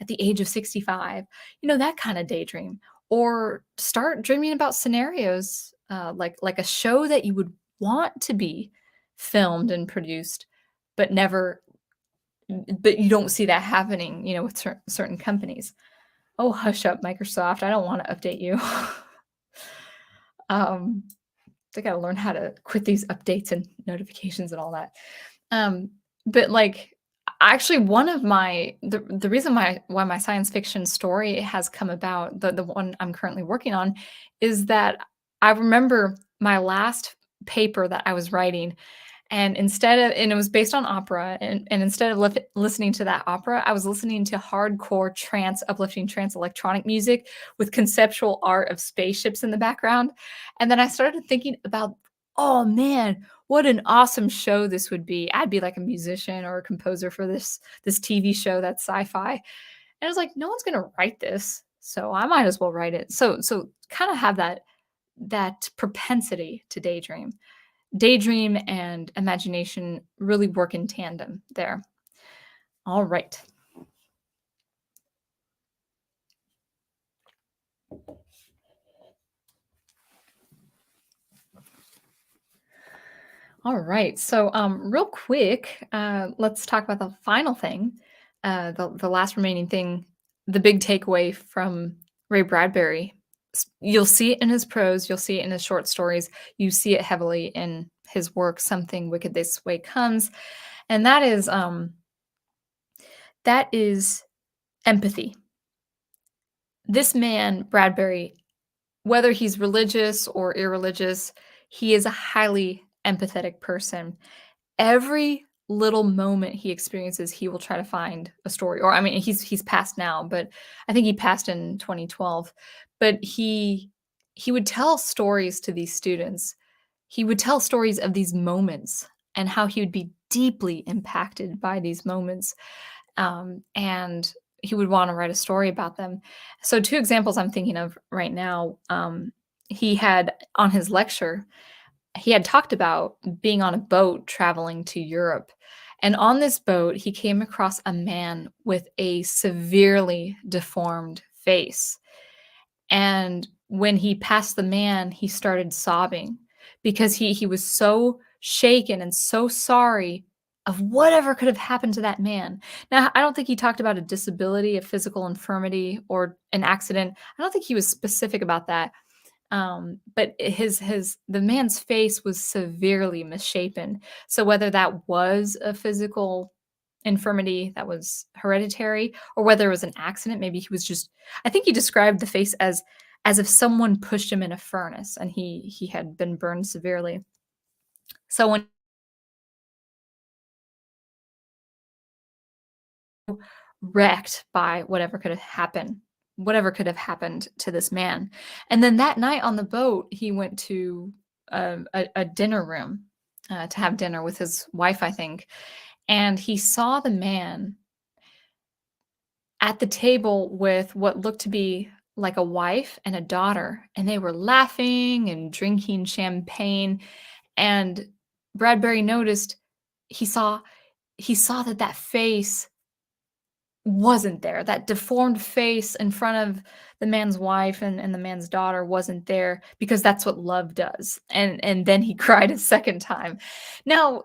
at the age of 65, that kind of daydream, or start dreaming about scenarios, like a show that you would want to be filmed and produced but you don't see that happening, with certain companies. Oh, hush up, Microsoft. I don't want to update you. um, I got to learn how to quit these updates and notifications and all that. But like, actually, one of the reason why my science fiction story has come about, the one I'm currently working on, is that I remember my last paper that I was writing. And it was based on opera, and instead of listening to that opera, I was listening to hardcore uplifting trance electronic music with conceptual art of spaceships in the background. And then I started thinking about, oh man, what an awesome show this would be. I'd be like a musician or a composer for this TV show that's sci-fi. And I was like, no one's gonna write this, so I might as well write it. So kind of have that propensity to daydream. Daydream and imagination really work in tandem there. All right. All right. So, real quick, let's talk about the final thing, the last remaining thing, the big takeaway from Ray Bradbury. You'll see it in his prose, you'll see it in his short stories, you see it heavily in his work, Something Wicked This Way Comes, and that is empathy. This man, Bradbury, whether he's religious or irreligious, he is a highly empathetic person. Every little moment he experiences, he will try to find a story. Or I mean, he's passed now, but I think he passed in 2012. But he would tell stories to these students. He would tell stories of these moments and how he would be deeply impacted by these moments, and he would want to write a story about them. So, two examples I'm thinking of right now. He had on his lecture, he had talked about being on a boat traveling to Europe. And on this boat, he came across a man with a severely deformed face. And when he passed the man, he started sobbing because he was so shaken and so sorry of whatever could have happened to that man. Now, I don't think he talked about a disability, a physical infirmity, or an accident. I don't think he was specific about that. But his the man's face was severely misshapen. So whether that was a physical infirmity that was hereditary or whether it was an accident, maybe he was just I think he described the face as if someone pushed him in a furnace and he had been burned severely. So when wrecked by whatever could have happened to this man. And then that night on the boat, he went to a dinner room to have dinner with his wife, I think. And he saw the man at the table with what looked to be like a wife and a daughter. And they were laughing and drinking champagne. And Bradbury noticed he saw he saw that that face wasn't there. That deformed face in front of the man's wife and the man's daughter wasn't there because that's what love does. And then he cried a second time. Now,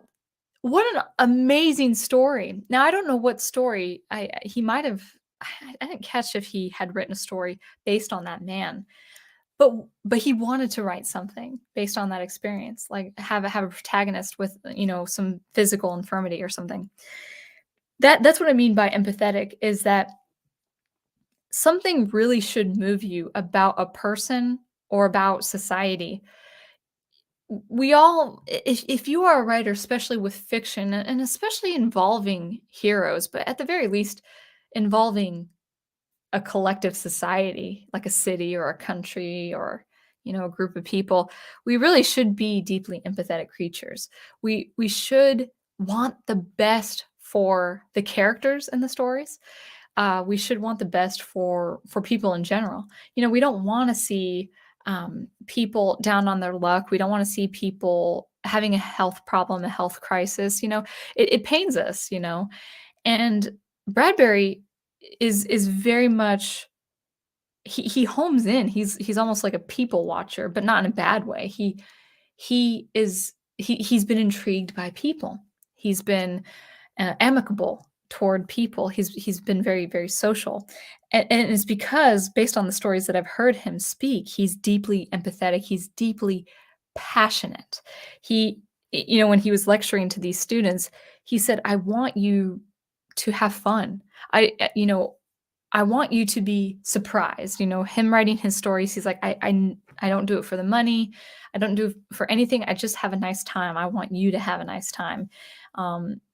what an amazing story. Now, I don't know what story he might have I didn't catch if he had written a story based on that man. But he wanted to write something based on that experience, like have a protagonist with, some physical infirmity or something. That's what I mean by empathetic is that something really should move you about a person or about society. We all if you are a writer, especially with fiction and especially involving heroes, but at the very least involving a collective society, like a city or a country or, a group of people, we really should be deeply empathetic creatures. We should want the best for the characters in the stories. We should want the best for people in general. We don't want to see people down on their luck. We don't want to see people having a health problem, a health crisis. It pains us. And Bradbury is very much he homes in. He's almost like a people watcher, but not in a bad way. He's been intrigued by people. He's been amicable toward people. He's been very very social, and it's because based on the stories that I've heard him speak, he's deeply empathetic. He's deeply passionate. He, when he was lecturing to these students, he said, "I want you to have fun. I want you to be surprised." Him writing his stories, he's like, I don't do it for the money. I don't do it for anything. I just have a nice time. I want you to have a nice time.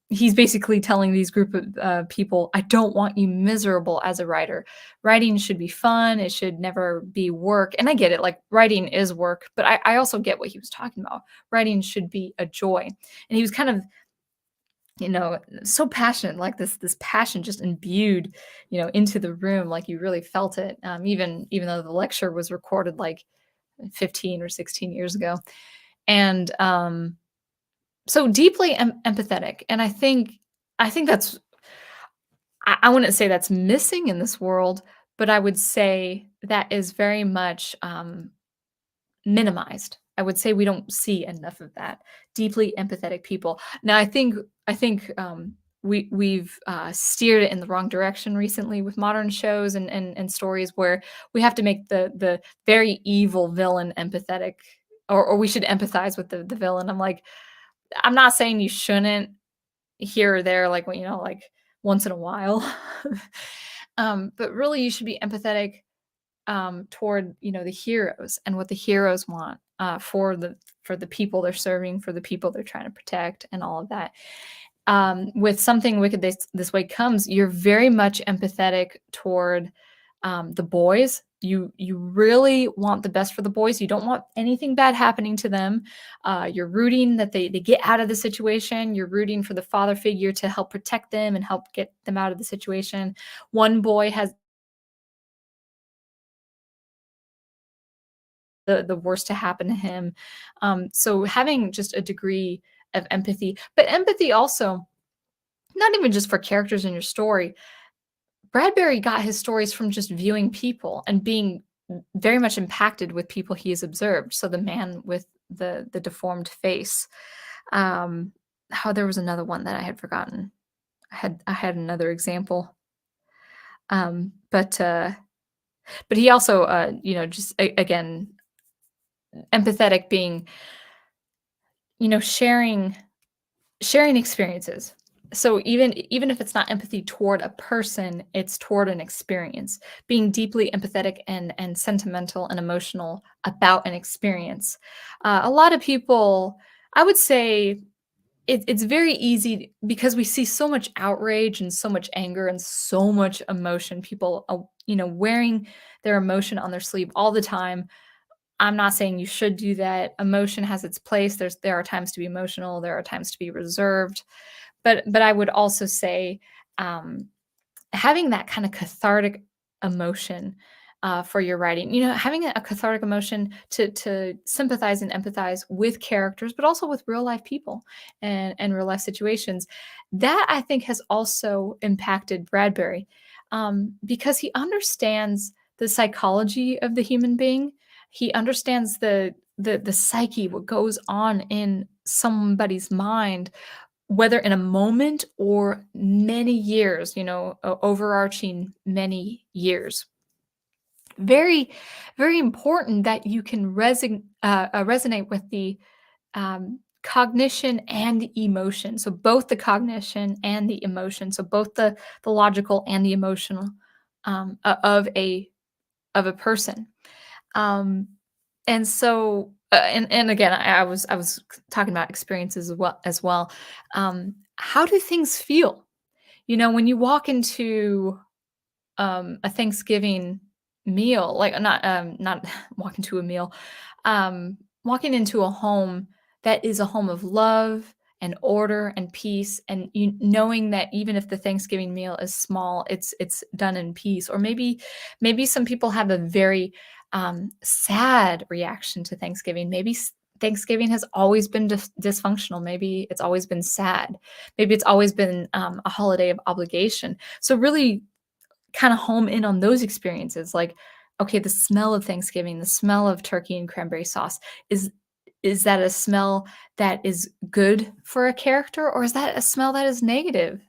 He's basically telling these group of people, I don't want you miserable as a writer. Writing should be fun. It should never be work. And I get it. Like writing is work, but I also get what he was talking about. Writing should be a joy. And he was kind of so passionate, like this passion just imbued, into the room, like you really felt it, even though the lecture was recorded like 15 or 16 years ago. And so deeply empathetic. And I think that's I wouldn't say that's missing in this world, but I would say that is very much minimized. I would say we don't see enough of that. Deeply empathetic people. Now, I think we've steered it in the wrong direction recently with modern shows and stories where we have to make the very evil villain empathetic, or we should empathize with the villain. I'm not saying you shouldn't here or there, like like once in a while, but really you should be empathetic toward the heroes and what the heroes want for the people they're serving, for the people they're trying to protect, and all of that. With something wicked this way comes, you're very much empathetic toward the boys You really want the best for the boys. You don't want anything bad happening to them. You're rooting that they get out of the situation. You're rooting for the father figure to help protect them and help get them out of the situation. One boy has the worst to happen to him. So having just a degree of empathy, but empathy also not even just for characters in your story. Bradbury got his stories from just viewing people and being very much impacted with people he has observed. So the man with the deformed face. How there was another one that I had forgotten. I had another example. But he also just again empathetic being sharing experiences. So even if it's not empathy toward a person, it's toward an experience. Being deeply empathetic and sentimental and emotional about an experience. A lot of people, I would say, it's very easy because we see so much outrage and so much anger and so much emotion. People, wearing their emotion on their sleeve all the time. I'm not saying you should do that. Emotion has its place. There are times to be emotional. There are times to be reserved. But I would also say, um, having that kind of cathartic emotion for your writing, having a cathartic emotion to sympathize and empathize with characters, but also with real life people and real life situations. That I think has also impacted Bradbury because he understands the psychology of the human being. He understands the psyche, what goes on in somebody's mind, whether in a moment or many years, overarching many years. Very, very important that you can resonate with the cognition and emotion. So both the cognition and the emotion. So both the logical and the emotional of a person. Um, and so, and again, I was talking about experiences as well. How do things feel? When you walk into a Thanksgiving meal, like not walking to a meal, walking into a home that is a home of love and order and peace, and knowing that even if the Thanksgiving meal is small, it's done in peace. Or maybe some people have a very sad reaction to Thanksgiving. Maybe Thanksgiving has always been dysfunctional. Maybe it's always been sad. Maybe it's always been a holiday of obligation. So really kind of home in on those experiences, like, okay, the smell of Thanksgiving, the smell of turkey and cranberry sauce, is is that a smell that is good for a character, or is that a smell that is negative,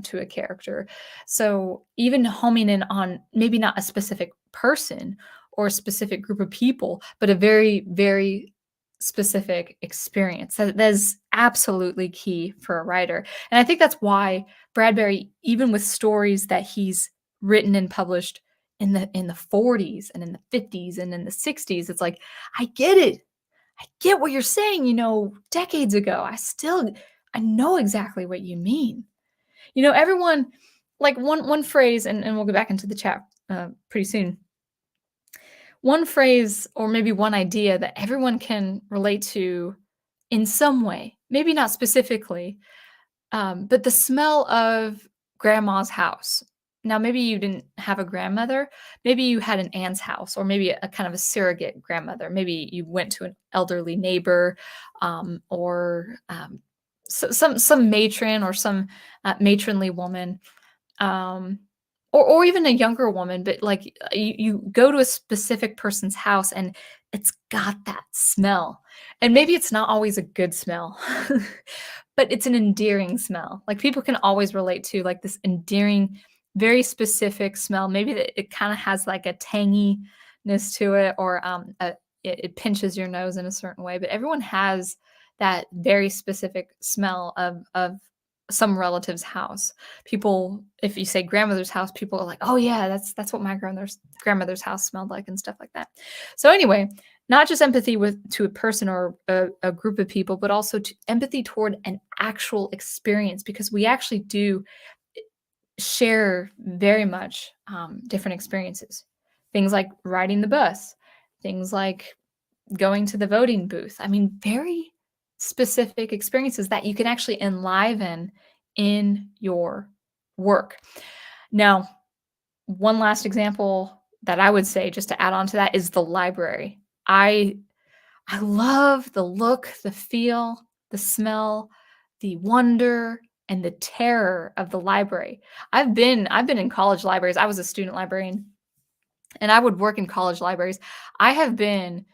to a character? So even homing in on maybe not a specific person or a specific group of people, but a very, very specific experience. That is absolutely key for a writer. And I think that's why Bradbury, even with stories that he's written and published in the 40s and in the 50s and in the 60s, it's like, I get it. I get what you're saying, decades ago. I know exactly what you mean. Everyone, like one phrase, and we'll go back into the chat pretty soon. One phrase or maybe one idea that everyone can relate to in some way, maybe not specifically, but the smell of grandma's house. Now, maybe you didn't have a grandmother. Maybe you had an aunt's house, or maybe a kind of a surrogate grandmother. Maybe you went to an elderly neighbor, or some matron or some matronly woman, um, or even a younger woman. But like you go to a specific person's house, and it's got that smell, and maybe it's not always a good smell. But it's an endearing smell. Like, people can always relate to, like, this endearing, very specific smell. Maybe it kinda has, like, a tanginess to it, or, it pinches your nose in a certain way, but everyone has that very specific smell of some relative's house. People, if you say grandmother's house, people are like, "Oh, yeah, that's what my grandmother's house smelled like," and stuff like that. So anyway, not just empathy to a person or a group of people, but also empathy toward an actual experience, because we actually do share very much different experiences. things like riding the bus, things like going to the voting booth. I mean, very specific experiences that you can actually enliven in your work. Now, one last example that I would say, just to add on to that, is the library. I love the look, the feel, the smell, the wonder, and the terror of the library. I've been in college libraries. I was a student librarian, and I would work in college libraries. I have been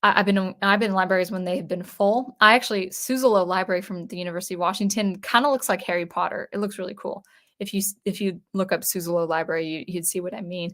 I've been in libraries when they have been full. I actually Suzzallo Library from the University of Washington kind of looks like Harry Potter. It looks really cool. If you look up Suzzallo Library, you'd see what I mean.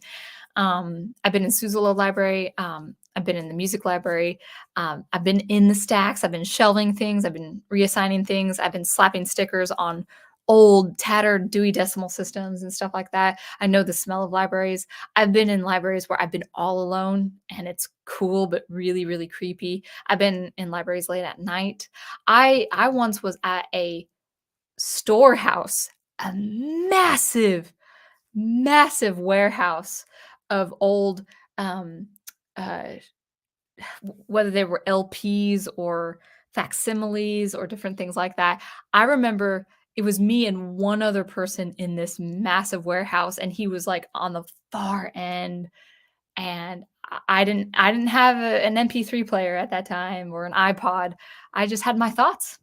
I've been in Suzzallo Library. I've been in the music library. I've been in the stacks. I've been shelving things. I've been reassigning things. I've been slapping stickers on old, tattered Dewey Decimal Systems and stuff like that. I know the smell of libraries. I've been in libraries where I've been all alone and it's cool but really, really creepy. I've been in libraries late at night. I once was at a storehouse, a massive, massive warehouse of old, um, uh, whether they were LPs or facsimiles or different things like that. I remember it was me and one other person in this massive warehouse, and he was like on the far end. And I didn't have an MP3 player at that time or an iPod. I just had my thoughts.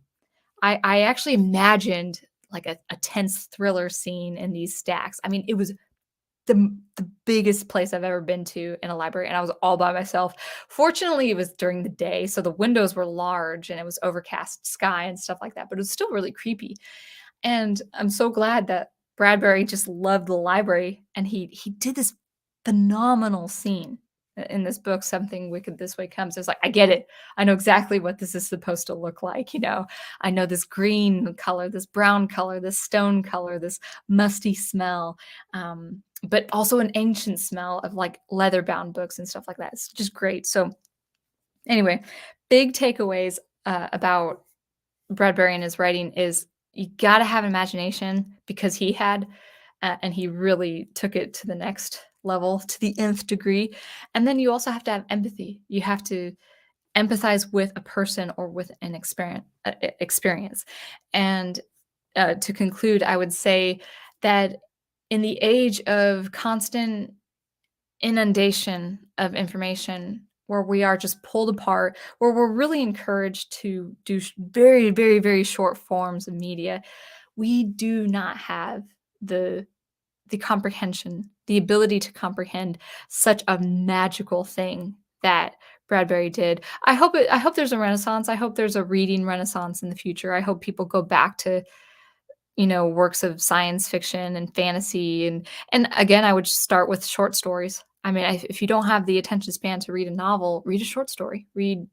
I actually imagined like a tense thriller scene in these stacks. I mean, it was the biggest place I've ever been to in a library, and I was all by myself. Fortunately, it was during the day, so the windows were large and it was overcast sky and stuff like that, but it was still really creepy. And I'm so glad that Bradbury just loved the library, and he did this phenomenal scene in this book, Something Wicked This Way Comes. It's like, I get it. I know exactly what this is supposed to look like, you know. I know this green color, this brown color, this stone color, this musty smell. But also an ancient smell of like leather bound books and stuff like that. It's just great. So, anyway, big takeaways about Bradbury and his writing is you got to have imagination because he had, and he really took it to the next level, to the nth degree. And then you also have to have empathy. You have to empathize with a person or with an experience. And to conclude, I would say that in the age of constant inundation of information, where we are just pulled apart, where we're really encouraged to do very, very, very short forms of media, we do not have the comprehension, the ability to comprehend such a magical thing that Bradbury did. I hope there's a renaissance. I hope there's a reading renaissance in the future. I hope people go back to, you know, works of science fiction and fantasy, and again, I would start with short stories. I mean, if you don't have the attention span to read a novel, read a short story. Read,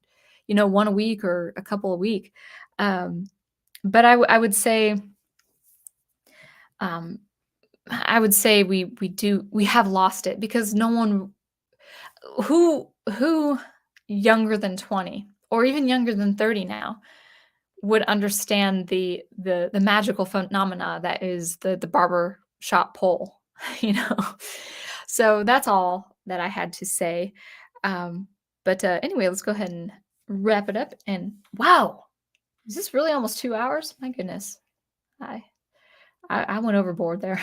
you know, one a week or a couple a week. Um, but I would say, um, we have lost it because no one who younger than 20 or even younger than 30 now would understand the magical phenomena that is the barber shop pole, you know. So that's all that I had to say. But anyway, let's go ahead and wrap it up. And wow, is this really almost 2 hours? My goodness, I I went overboard there.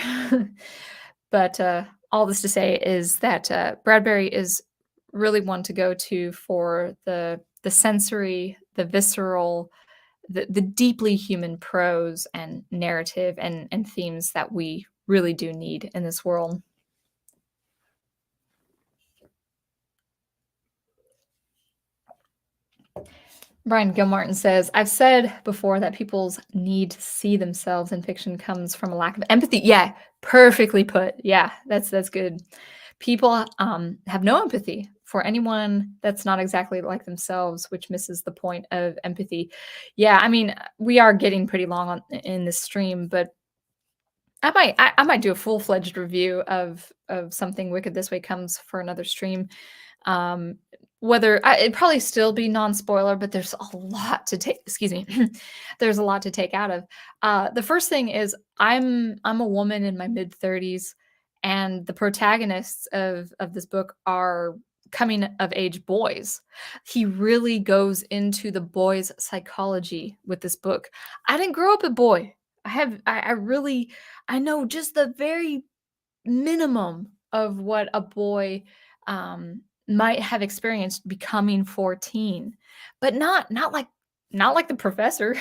But all this to say is that Bradbury is really one to go to for the sensory, the visceral, the deeply human prose and narrative and themes that we really do need in this world. Brian Gilmartin says, I've said before that people's need to see themselves in fiction comes from a lack of empathy. Yeah, perfectly put. Yeah, that's good. People have no empathy for anyone that's not exactly like themselves, which misses the point of empathy. Yeah, I mean, we are getting pretty long in this stream, but I might do a full-fledged review of Something Wicked This Way Comes for another stream. Um, it'd probably still be non-spoiler, but there's a lot to take. Excuse me, there's a lot to take out of. The first thing is I'm a woman in my mid 30s, and the protagonists of this book are coming of age boys. He really goes into the boys' psychology with this book. I didn't grow up a boy. I really I know just the very minimum of what a boy might have experienced becoming 14, but not like the professor.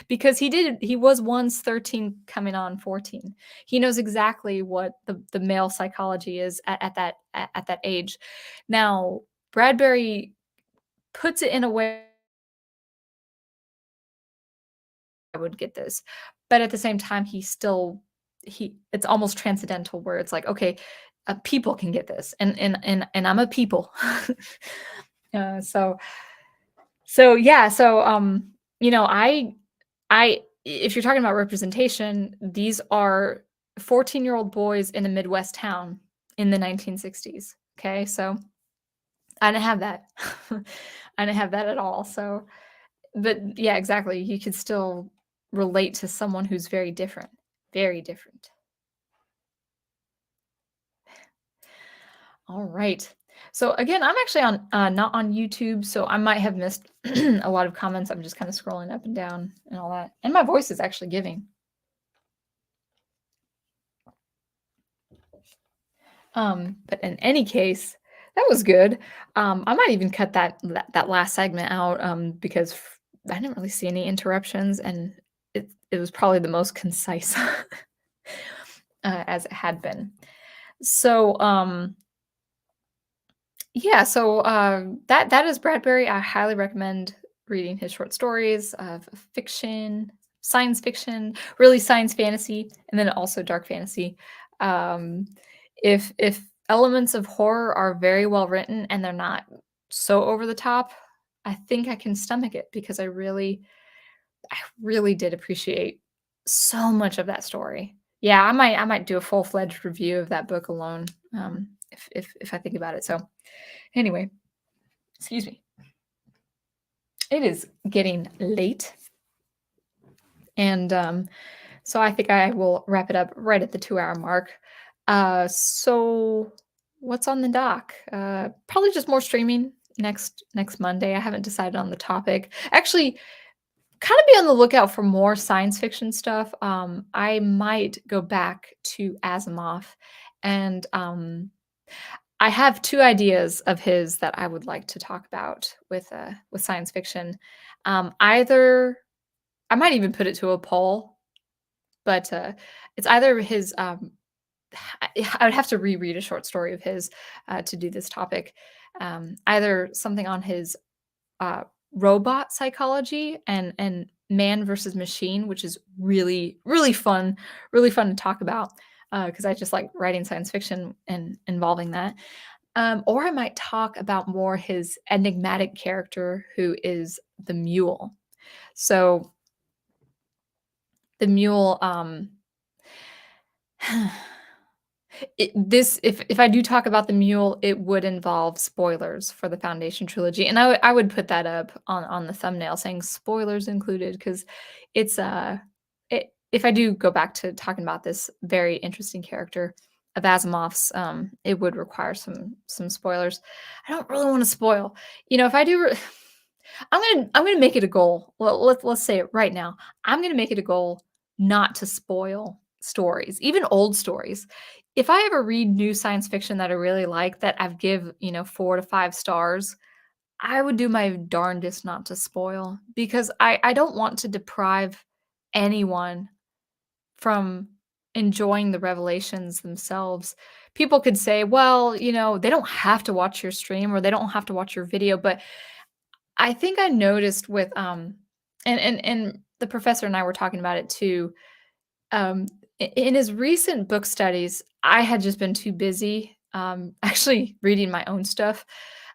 Because he was once 13 coming on 14. He knows exactly what the male psychology is at that age. Now, Bradbury puts it in a way I would get this, but at the same time, he it's almost transcendental where it's like, okay, people can get this, and I'm a people. So yeah, I if you're talking about representation, these are 14-year-old boys in a Midwest town in the 1960s. Okay, so I didn't have that. I didn't have that at all. So, but yeah, exactly. You could still relate to someone who's very different. Very different. All right. So again, I'm actually on not on YouTube, so I might have missed a lot of comments. I'm just kind of scrolling up and down and all that. And my voice is actually giving. But in any case, that was good. I might even cut that last segment out because I didn't really see any interruptions, and it was probably the most concise as it had been. So yeah, so that is Bradbury. I highly recommend reading his short stories of fiction, science fiction, really science fantasy, and then also dark fantasy. Um, if elements of horror are very well written and they're not so over the top, I think I can stomach it because I really did appreciate so much of that story. Yeah, I might do a full-fledged review of that book alone, if I think about it. So anyway, excuse me. It is getting late, and so I think I will wrap it up right at the 2-hour mark. So what's on the dock? Probably just more streaming next Monday. I haven't decided on the topic. Actually, kind of be on the lookout for more science fiction stuff. I might go back to Asimov, and I have 2 ideas of his that I would like to talk about with science fiction. Either I might even put it to a poll, but, it's either his, I would have to reread a short story of his, to do this topic. Either something on his, uh, robot psychology and man versus machine, which is really fun to talk about, because I just like writing science fiction and involving that. Or I might talk about more his enigmatic character who is the mule. So the mule, this if I do talk about the mule, it would involve spoilers for the Foundation trilogy, and I would put that up on the thumbnail saying spoilers included because it's if I do go back to talking about this very interesting character of Asimov's, it would require some spoilers. I don't really want to spoil. If I do, I'm gonna make it a goal. Well, let's say it right now. I'm gonna make it a goal not to spoil stories, even old stories. If I ever read new science fiction that I really like, that I've give 4 to 5 stars, I would do my darndest not to spoil because I don't want to deprive anyone from enjoying the revelations themselves. People could say, well, they don't have to watch your stream or they don't have to watch your video, but I think I noticed with and the professor and I were talking about it too. In his recent book studies, I had just been too busy actually reading my own stuff.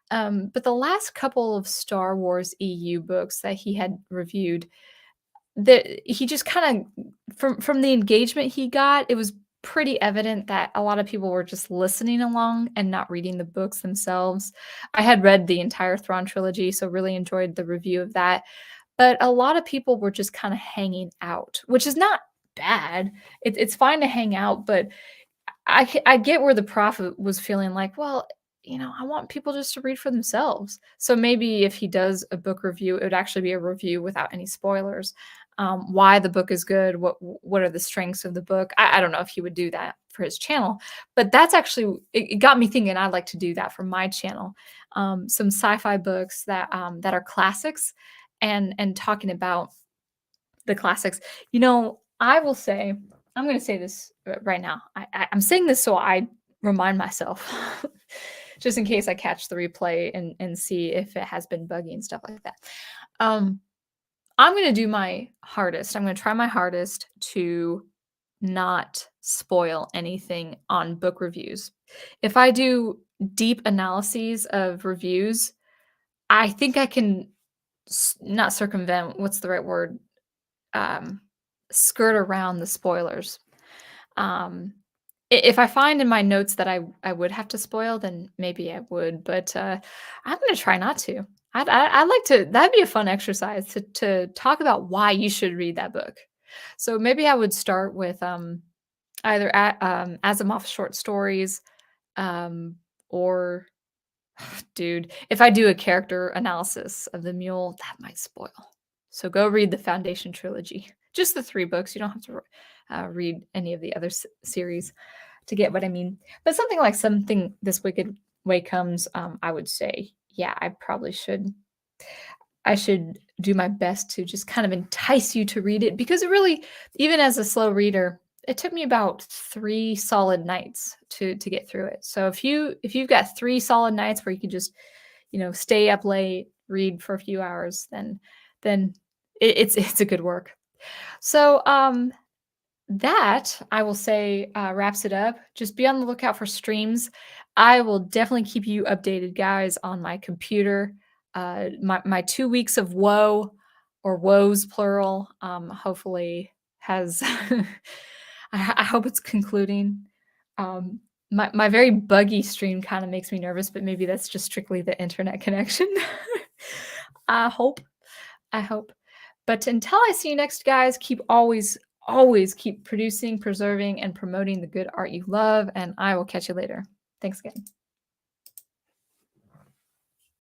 But the last couple of Star Wars EU books that he had reviewed, that he just kind of from the engagement he got, it was pretty evident that a lot of people were just listening along and not reading the books themselves. I had read the entire Thrawn trilogy, so really enjoyed the review of that. But a lot of people were just kind of hanging out, which is not bad. It's fine to hang out, but I get where the prophet was feeling like, well, I want people just to read for themselves. So maybe if he does a book review, it would actually be a review without any spoilers. Why the book is good, what are the strengths of the book. I don't know if he would do that for his channel, but that's actually it got me thinking I'd like to do that for my channel. Some sci-fi books that are classics and talking about the classics. I will say, I'm going to say this right now. I'm saying this so I remind myself, just in case I catch the replay and see if it has been buggy and stuff like that. I'm going to do my hardest. I'm going to try my hardest to not spoil anything on book reviews. If I do deep analyses of reviews, I think I can not circumvent, what's the right word? um, skirt around the spoilers. Um, if I find in my notes that I would have to spoil, then maybe I would, but I'm gonna try not to. I'd like to. That'd be a fun exercise to talk about why you should read that book. So maybe I would start with either Asimov short stories, um, or dude, if I do a character analysis of the mule, that might spoil. So go read the Foundation trilogy. Just the 3 books. You don't have to read any of the other series to get what I mean. But something like Something This Wicked Way Comes, I would say, yeah, I should do my best to just kind of entice you to read it because it really, even as a slow reader, it took me about 3 solid nights to get through it. So if you've got 3 solid nights where you can just, stay up late, read for a few hours, then it's a good work. So that I will say wraps it up. Just be on the lookout for streams. I will definitely keep you updated, guys, on my computer. My 2 weeks of woe, or woes plural, hopefully has. I hope it's concluding. Um, my very buggy stream kind of makes me nervous, but maybe that's just strictly the internet connection. I hope. I hope. But until I see you next, guys, always keep producing, preserving, and promoting the good art you love, and I will catch you later. Thanks again.